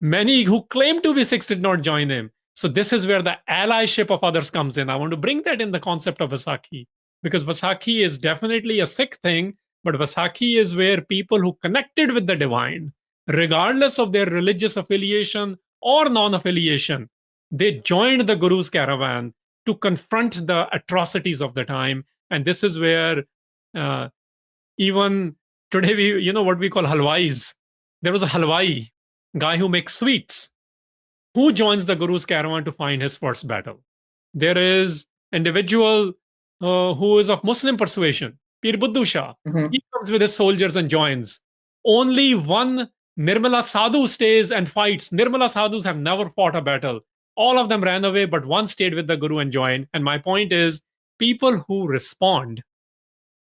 Many who claimed to be Sikhs did not join him. So this is where the allyship of others comes in. I want to bring that in the concept of Vaisakhi, because Vaisakhi is definitely a Sikh thing, but Vaisakhi is where people who connected with the divine, regardless of their religious affiliation or non-affiliation, they joined the Guru's caravan to confront the atrocities of the time. And this is where even today, what we call halwais. There was a halwai, guy who makes sweets, who joins the Guru's caravan to find his first battle. There is individual who is of Muslim persuasion, Pir Buddhu Shah. He comes with his soldiers and joins. Only one Nirmala Sadhu stays and fights. Nirmala Sadhus have never fought a battle. All of them ran away, but one stayed with the Guru and joined. And my point is, people who respond,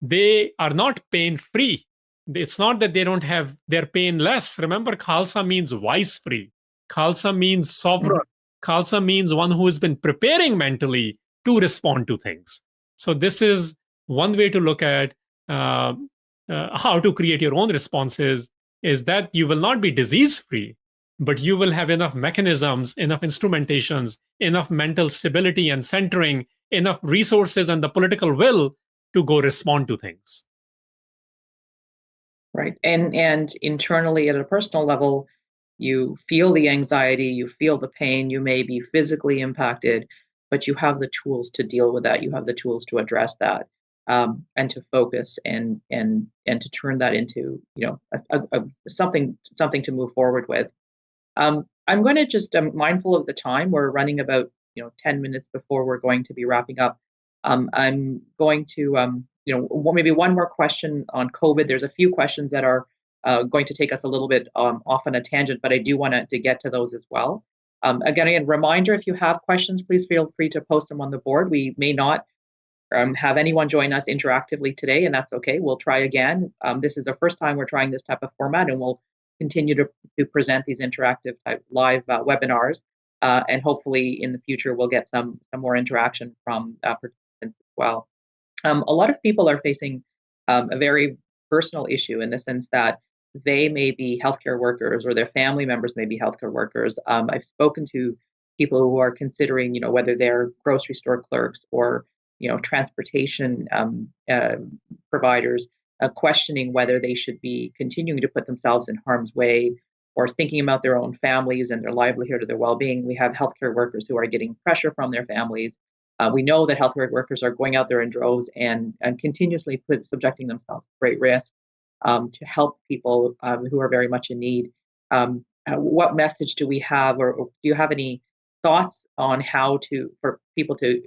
they are not pain-free. It's not that they don't have their pain less. Remember, Khalsa means wise-free. Khalsa means sovereign. Khalsa means one who has been preparing mentally to respond to things. So this is one way to look at how to create your own responses, is that you will not be disease-free, but you will have enough mechanisms, enough instrumentations, enough mental stability and centering, enough resources and the political will to go respond to things. Right. And internally at a personal level, you feel the anxiety, you feel the pain, you may be physically impacted, but you have the tools to deal with that. You have the tools to address that, and to focus and to turn that into, something to move forward with. I'm going to just, I'm mindful of the time. We're running about 10 minutes before we're going to be wrapping up. I'm going to maybe one more question on COVID. There's a few questions that are going to take us a little bit off on a tangent, but I do want to get to those as well. Again, reminder, if you have questions, please feel free to post them on the board. We may not have anyone join us interactively today, and that's okay. We'll try again. This is the first time we're trying this type of format, and we'll continue to present these interactive type live webinars. And hopefully in the future, we'll get some more interaction from participants as well. A lot of people are facing a very personal issue in the sense that they may be healthcare workers or their family members may be healthcare workers. I've spoken to people who are considering, whether they're grocery store clerks or, transportation providers, questioning whether they should be continuing to put themselves in harm's way or thinking about their own families and their livelihood or their well-being. We have healthcare workers who are getting pressure from their families. We know that healthcare workers are going out there in droves and continuously subjecting themselves to great risk to help people who are very much in need. What message do we have, or do you have any thoughts on how for people to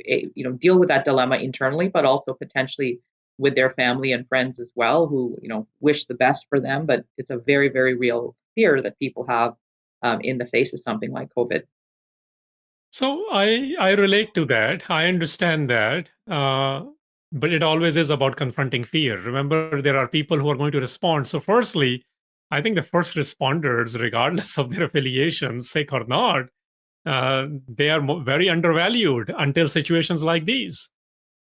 deal with that dilemma internally, but also potentially with their family and friends as well, who wish the best for them, but it's a very, very real fear that people have in the face of something like COVID. So I relate to that. I understand that. But it always is about confronting fear. Remember, there are people who are going to respond. So firstly, I think the first responders, regardless of their affiliations, Sikh or not, they are very undervalued until situations like these.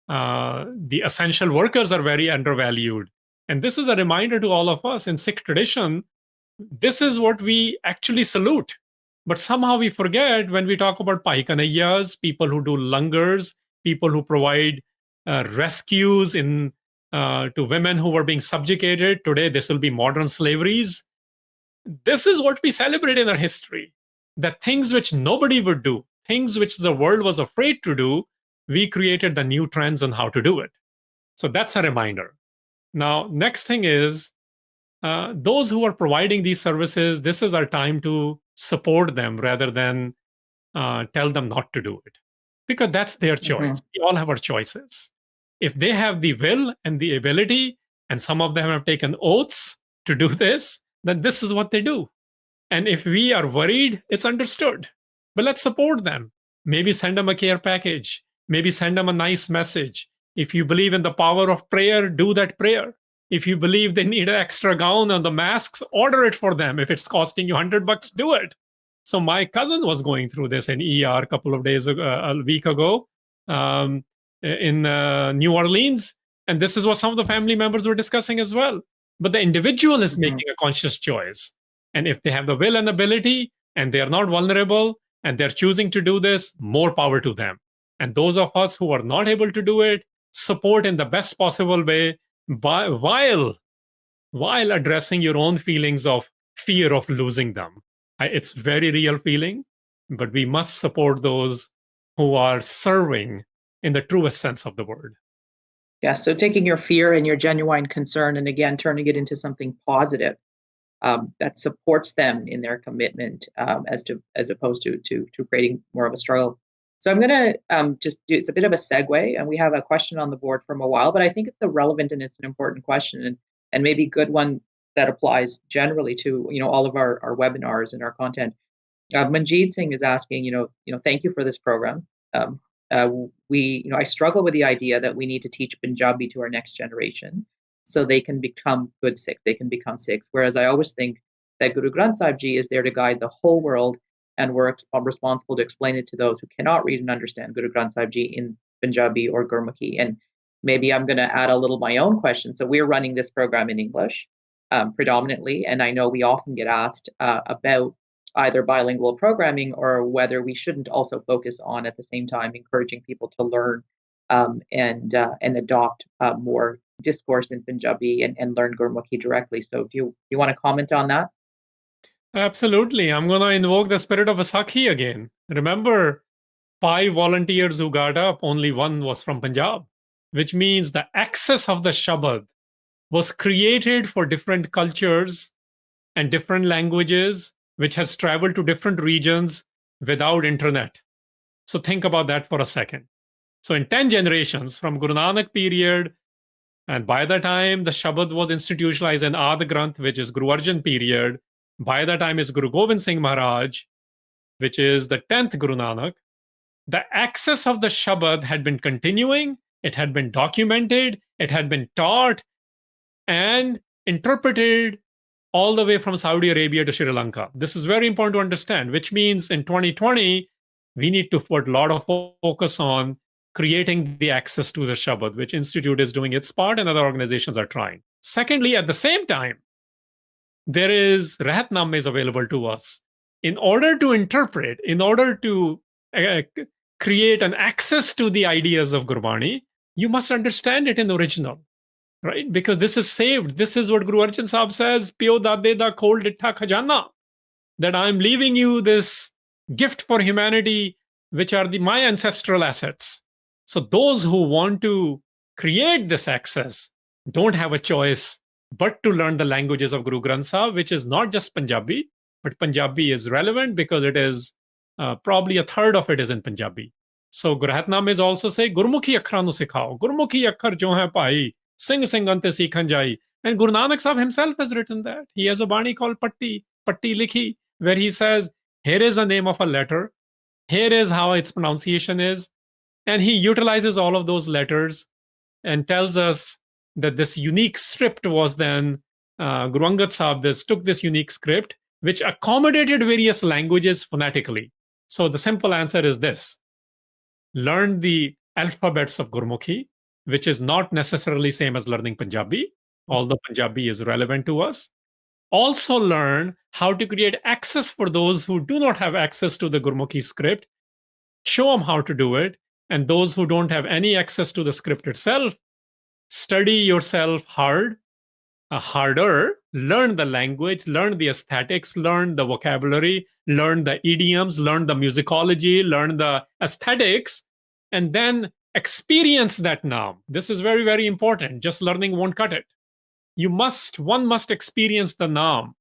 The essential workers are very undervalued. And this is a reminder to all of us in Sikh tradition, this is what we actually salute. But somehow we forget when we talk about paikanayas, people who do langars, people who provide rescues to women who were being subjugated. Today, this will be modern slaveries. This is what we celebrate in our history. The things which nobody would do, things which the world was afraid to do, we created the new trends on how to do it. So that's a reminder. Now, next thing is, those who are providing these services, this is our time to support them rather than tell them not to do it. Because that's their choice. We all have our choices. If they have the will and the ability, and some of them have taken oaths to do this, then this is what they do. And if we are worried, it's understood. But let's support them. Maybe send them a care package. Maybe send them a nice message. If you believe in the power of prayer, do that prayer. If you believe they need an extra gown on the masks, order it for them. If it's costing you $100, do it. So my cousin was going through this in ER a couple of days ago, a week ago, in New Orleans. And this is what some of the family members were discussing as well. But the individual is making a conscious choice. And if they have the will and ability, and they are not vulnerable, and they're choosing to do this, more power to them. And those of us who are not able to do it, support in the best possible way, while addressing your own feelings of fear of losing them. It's very real feeling, but we must support those who are serving in the truest sense of the word. Yeah, so taking your fear and your genuine concern and again, turning it into something positive that supports them in their commitment as opposed to creating more of a struggle. So I'm going to it's a bit of a segue, and we have a question on the board from a while, but I think it's a relevant and it's an important question and maybe a good one that applies generally to all of our webinars and our content. Manjeet Singh is asking, thank you for this program. I struggle with the idea that we need to teach Punjabi to our next generation so they can become good Sikhs, they can become Sikhs. Whereas I always think that Guru Granth Sahib Ji is there to guide the whole world, and we're responsible to explain it to those who cannot read and understand Guru Granth Sahib Ji in Punjabi or Gurmukhi. And maybe I'm going to add a little my own question. So we're running this program in English predominantly, and I know we often get asked about either bilingual programming or whether we shouldn't also focus on, at the same time, encouraging people to learn and adopt more discourse in Punjabi and learn Gurmukhi directly. So do you want to comment on that? Absolutely. I'm going to invoke the spirit of Vaisakhi again. Remember, 5 volunteers who got up, only 1 was from Punjab, which means the access of the Shabad was created for different cultures and different languages, which has traveled to different regions without internet. So think about that for a second. So in 10 generations from Guru Nanak period, and by the time the Shabad was institutionalized in Adi Granth, which is Guru Arjan period, by the time is Guru Gobind Singh Maharaj, which is the 10th Guru Nanak, the access of the Shabad had been continuing, it had been documented, it had been taught and interpreted all the way from Saudi Arabia to Sri Lanka. This is very important to understand, which means in 2020, we need to put a lot of focus on creating the access to the Shabad, which Institute is doing its part and other organizations are trying. Secondly, at the same time, there is Rahatnama is available to us. In order to interpret, in order to create an access to the ideas of Gurbani, you must understand it in the original, right? Because this is saved. This is what Guru Arjan Sahib says, Pyo Dade da khol dittha khajana, that I'm leaving you this gift for humanity, which are my ancestral assets. So those who want to create this access don't have a choice but to learn the languages of Guru Granth Sahib, which is not just Punjabi, but Punjabi is relevant because it is probably a third of it is in Punjabi. So Gurhatnam is also say, Gurmukhi Akhra nu sikhao. Gurmukhi Akhar jo hai pai, sing ante sikhan jai. And Guru Nanak Sahib himself has written that. He has a bani called Patti Likhi, where he says, here is the name of a letter. Here is how its pronunciation is. And he utilizes all of those letters and tells us that this unique script was then, Guru Angad Sahib took this unique script, which accommodated various languages phonetically. So the simple answer is this. Learn the alphabets of Gurmukhi, which is not necessarily same as learning Punjabi, although Punjabi is relevant to us. Also learn how to create access for those who do not have access to the Gurmukhi script. Show them how to do it. And those who don't have any access to the script itself, study yourself harder, learn the language, learn the aesthetics, learn the vocabulary, learn the idioms, learn the musicology, learn the aesthetics, and then experience that now. This is very, very important. Just learning won't cut it. One must experience the Naam.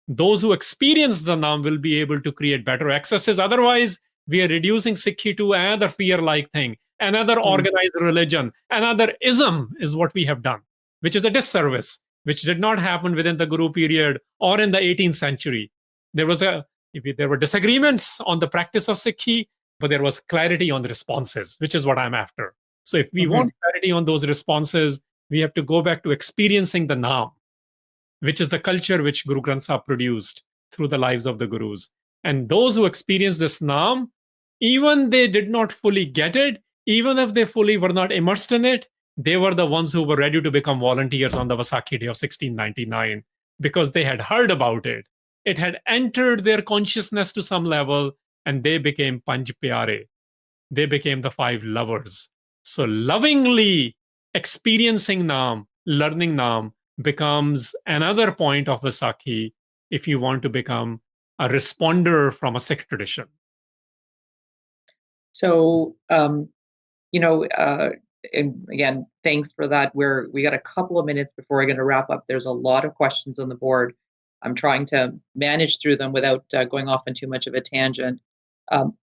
Those who experience the Naam will be able to create better accesses. Otherwise, we are reducing Sikhi to another fear-like thing, another organized religion, another ism is what we have done, which is a disservice, which did not happen within the Guru period or in the 18th century. There were disagreements on the practice of Sikhi, but there was clarity on the responses, which is what I'm after. So if we want clarity on those responses, we have to go back to experiencing the Naam, which is the culture which Guru Granth Sahib produced through the lives of the Gurus. And those who experience this Naam, even they did not fully get it, even if they fully were not immersed in it, they were the ones who were ready to become volunteers on the Vaisakhi day of 1699 because they had heard about it. It had entered their consciousness to some level and they became Panj Pyare. They became the 5 lovers. So lovingly experiencing Naam, learning Naam becomes another point of Vaisakhi if you want to become a responder from a Sikh tradition. So, and again, thanks for that. We got a couple of minutes before we're going to wrap up. There's a lot of questions on the board. I'm trying to manage through them without going off on too much of a tangent.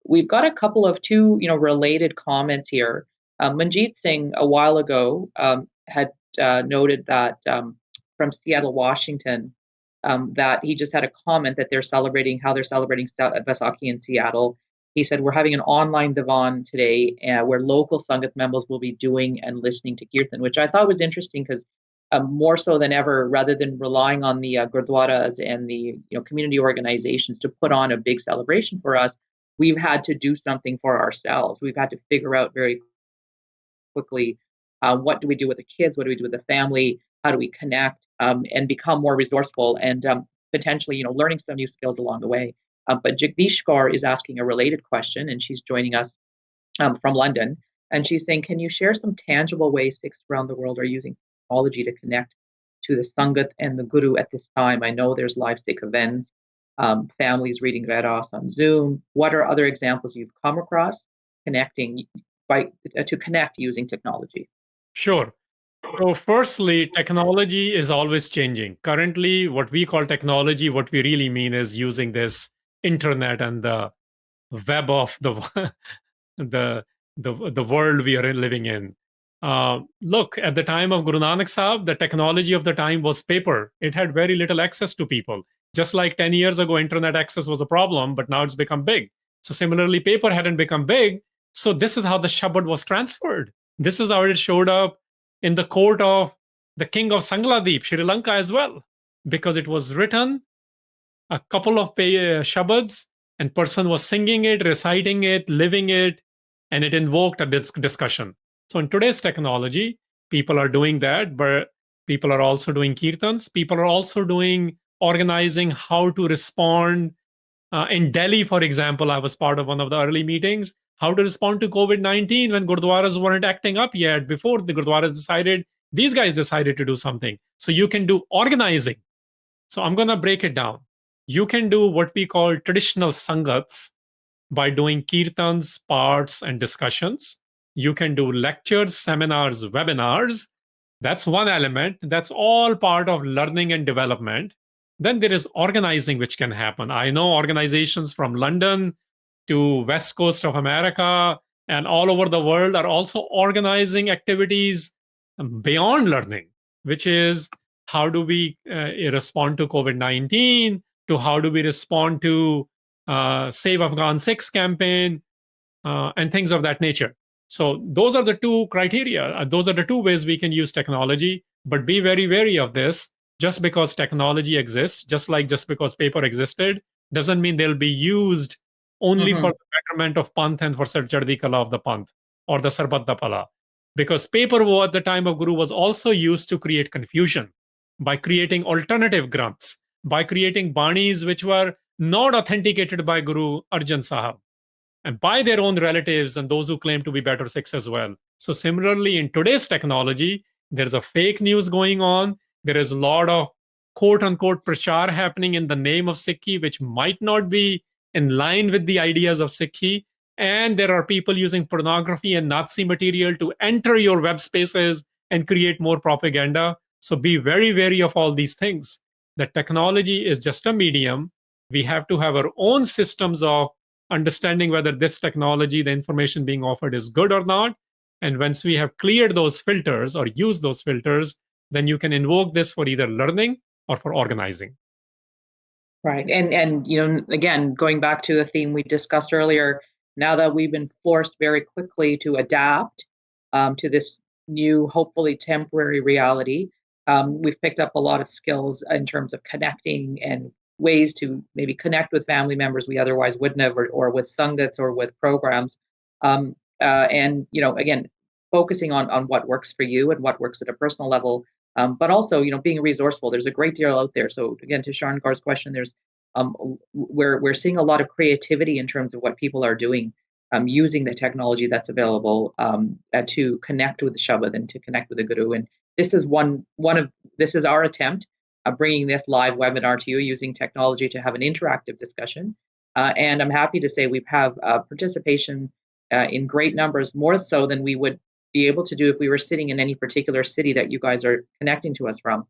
We've got a couple of two, related comments here. Manjeet Singh a while ago had noted that from Seattle, Washington, that he just had a comment that they're celebrating Vaisakhi in Seattle. He said, we're having an online divan today where local Sangat members will be doing and listening to Kirtan, which I thought was interesting because more so than ever, rather than relying on the gurdwaras and the community organizations to put on a big celebration for us, we've had to do something for ourselves. We've had to figure out very quickly what do we do with the kids, what do we do with the family, how do we connect and become more resourceful and potentially learning some new skills along the way. But Jagdish Kaur is asking a related question, and she's joining us from London. And she's saying, can you share some tangible ways Sikhs around the world are using technology to connect to the Sangat and the Guru at this time? I know there's live Sikh events, families reading Vedas on Zoom. What are other examples you've come across to connect using technology? Sure. So firstly, technology is always changing. Currently, what we call technology, what we really mean is using this internet and the web of the world we are living in. Look, at the time of Guru Nanak Sahib, the technology of the time was paper. It had very little access to people. Just like 10 years ago, internet access was a problem, but now it's become big. So similarly, paper hadn't become big. So this is how the Shabad was transferred. This is how it showed up in the court of the king of Sangladeep, Sri Lanka as well, because it was written, a couple of Shabads, and person was singing it, reciting it, living it, and it invoked a discussion. So in today's technology, people are doing that, but people are also doing kirtans. People are also doing organizing how to respond. In Delhi, for example, I was part of one of the early meetings, how to respond to COVID-19 when gurdwaras weren't acting up yet, before the gurdwaras decided, these guys decided to do something. So you can do organizing. So I'm going to break it down. You can do what we call traditional sangats by doing kirtans, parts, and discussions. You can do lectures, seminars, webinars. That's one element. That's all part of learning and development. Then there is organizing, which can happen. I know organizations from London to West Coast of America and all over the world are also organizing activities beyond learning, which is how do we respond to COVID-19, to how do we respond to Save Afghan Sikhs campaign, and things of that nature. So those are the two criteria. Those are the two ways we can use technology, but be very wary of this. Just because technology exists, just because paper existed, doesn't mean they'll be used only for the betterment of Panth and for Chardi Kala of the Panth or the Sarbat Pala. Because paper at the time of Guru was also used to create confusion by creating alternative granths, by creating banis which were not authenticated by Guru Arjan Sahab and by their own relatives and those who claim to be better Sikhs as well. So similarly, in today's technology, there's a fake news going on. There is a lot of quote-unquote prachar happening in the name of Sikhi, which might not be in line with the ideas of Sikhi. And there are people using pornography and Nazi material to enter your web spaces and create more propaganda. So be very wary of all these things. The technology is just a medium. We have to have our own systems of understanding whether this technology, the information being offered is good or not. And once we have cleared those filters or used those filters, then you can invoke this for either learning or for organizing. Right. And again, going back to a theme we discussed earlier, now that we've been forced very quickly to adapt to this new, hopefully temporary reality, we've picked up a lot of skills in terms of connecting and ways to maybe connect with family members we otherwise wouldn't have, or with sangats or with programs. And, again, focusing on what works for you and what works at a personal level, but also, being resourceful. There's a great deal out there. So again, to Sharnkar's question, there's we're seeing a lot of creativity in terms of what people are doing, using the technology that's available to connect with the Shabad and to connect with the Guru. And this is this is our attempt of bringing this live webinar to you using technology to have an interactive discussion. And I'm happy to say we have participation in great numbers, more so than we would be able to do if we were sitting in any particular city that you guys are connecting to us from.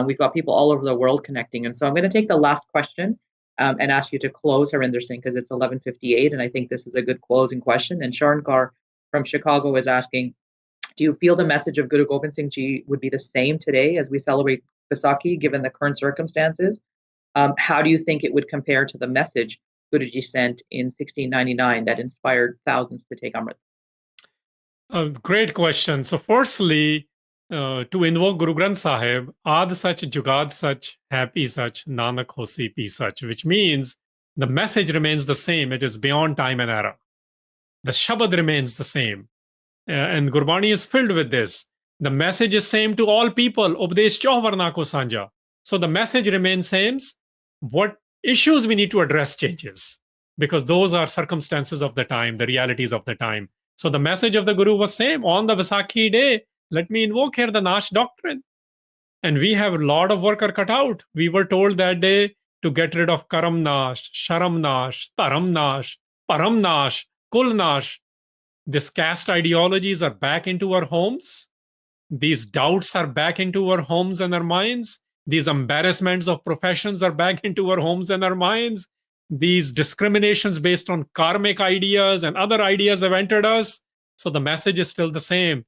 We've got people all over the world connecting. And so I'm going to take the last question and ask you to close, Harinder Singh, because it's 11:58, and I think this is a good closing question. And Sharnkar from Chicago is asking, do you feel the message of Guru Gobind Singh Ji would be the same today as we celebrate Vaisakhi, given the current circumstances? How do you think it would compare to the message Guruji sent in 1699 that inspired thousands to take Amrit? Great question. So firstly, to invoke Guru Granth Sahib, Aad Sach, Jugad Sach, Happy Sach, Nanak Hosi Pi Sach, which means the message remains the same. It is beyond time and era. The Shabad remains the same. And Gurbani is filled with this. The message is same to all people. Updesh Chauvarna Ko Sanja. So the message remains same. What issues we need to address changes, because those are circumstances of the time, the realities of the time. So the message of the Guru was same. On the Vaisakhi day, let me invoke here the Nash doctrine. And we have a lot of work cut out. We were told that day to get rid of Karam Nash, Sharam Nash, Taram Nash, Param Nash, Kul Nash. These caste ideologies are back into our homes. These doubts are back into our homes and our minds. These embarrassments of professions are back into our homes and our minds. These discriminations based on karmic ideas and other ideas have entered us. So the message is still the same.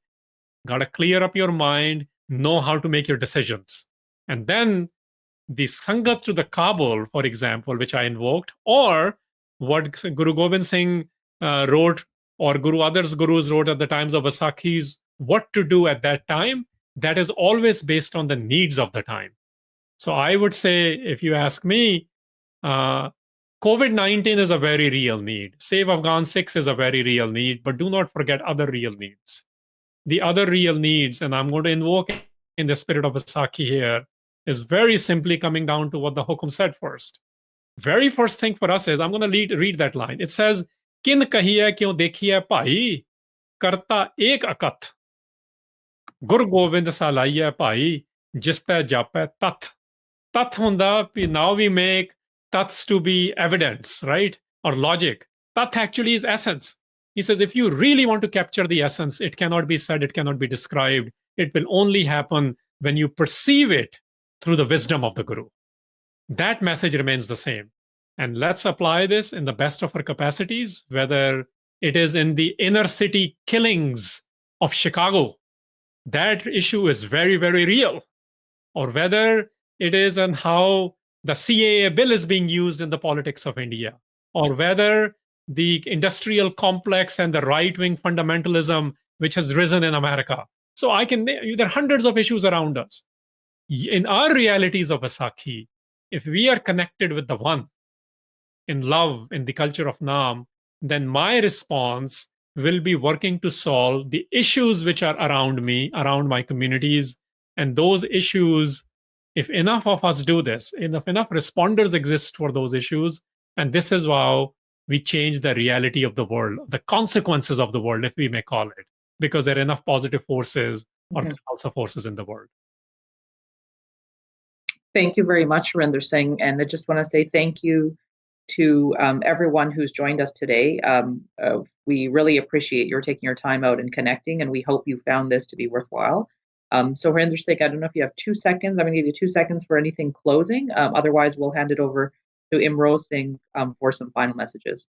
Got to clear up your mind, know how to make your decisions. And then the Sangat to the Kabul, for example, which I invoked, or what Guru Gobind Singh wrote, or others gurus wrote at the times of Vaisakhis, what to do at that time, that is always based on the needs of the time. So I would say, if you ask me, COVID-19 is a very real need. Save Afghan Sikhs is a very real need, but do not forget other real needs. The other real needs, and I'm going to invoke in the spirit of Vaisakhi here, is very simply coming down to what the Hukum said first. Very first thing for us is, I'm going to read that line. It says, Kin kahiye kyun dekhiye bhai, karta ek akat. Gur Gobind salaiye bhai, jista jape tat. Tat hunda, now we make tats to be evidence, right? Or logic. Tat actually is essence. He says, if you really want to capture the essence, it cannot be said, it cannot be described. It will only happen when you perceive it through the wisdom of the Guru. That message remains the same. And let's apply this in the best of our capacities, whether it is in the inner city killings of Chicago. That issue is very, very real. Or whether it is in how the CAA bill is being used in the politics of India, or whether the industrial complex and the right-wing fundamentalism which has risen in America. So there are hundreds of issues around us. In our realities of Vaisakhi, if we are connected with the one, in love, in the culture of Naam, then my response will be working to solve the issues which are around me, around my communities. And those issues, if enough of us do this, enough responders exist for those issues, and this is how we change the reality of the world, the consequences of the world, if we may call it, because there are enough positive forces or salsa forces in the world. Thank you very much, Harinder Singh. And I just want to say thank you to everyone who's joined us today. We really appreciate your taking your time out and connecting, and we hope you found this to be worthwhile. So Harinder Singh, I don't know if you have 2 seconds. I'm going to give you 2 seconds for anything closing. Otherwise, we'll hand it over to Imroz Singh for some final messages.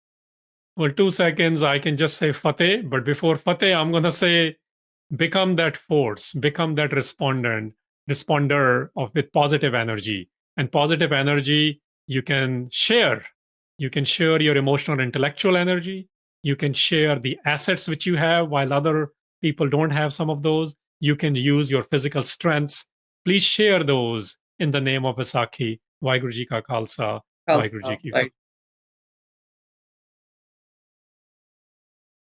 Well, 2 seconds, I can just say Fateh. But before Fateh, I'm going to say, become that force, become that responder with positive energy. And positive energy, you can share. You can share your emotional and intellectual energy. You can share the assets which you have while other people don't have some of those. You can use your physical strengths. Please share those in the name of Vaisakhi. Vaheguru Ji Ka Khalsa. Vaheguru Ji Ki Fateh.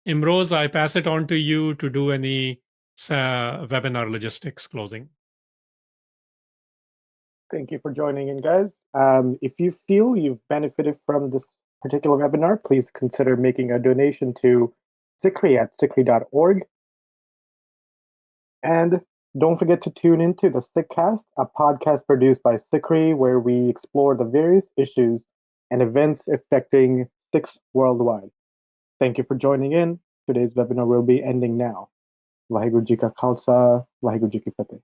Imroz, I pass it on to you to do any webinar logistics closing. Thank you for joining in, guys. If you feel you've benefited from this particular webinar, please consider making a donation to SikhRI at sikhri.org. And don't forget to tune into the Sikhcast, a podcast produced by SikhRI, where we explore the various issues and events affecting Sikhs worldwide. Thank you for joining in. Today's webinar will be ending now. Vaheguru Ji Ka Khalsa, Vaheguru Ji Ki Fateh.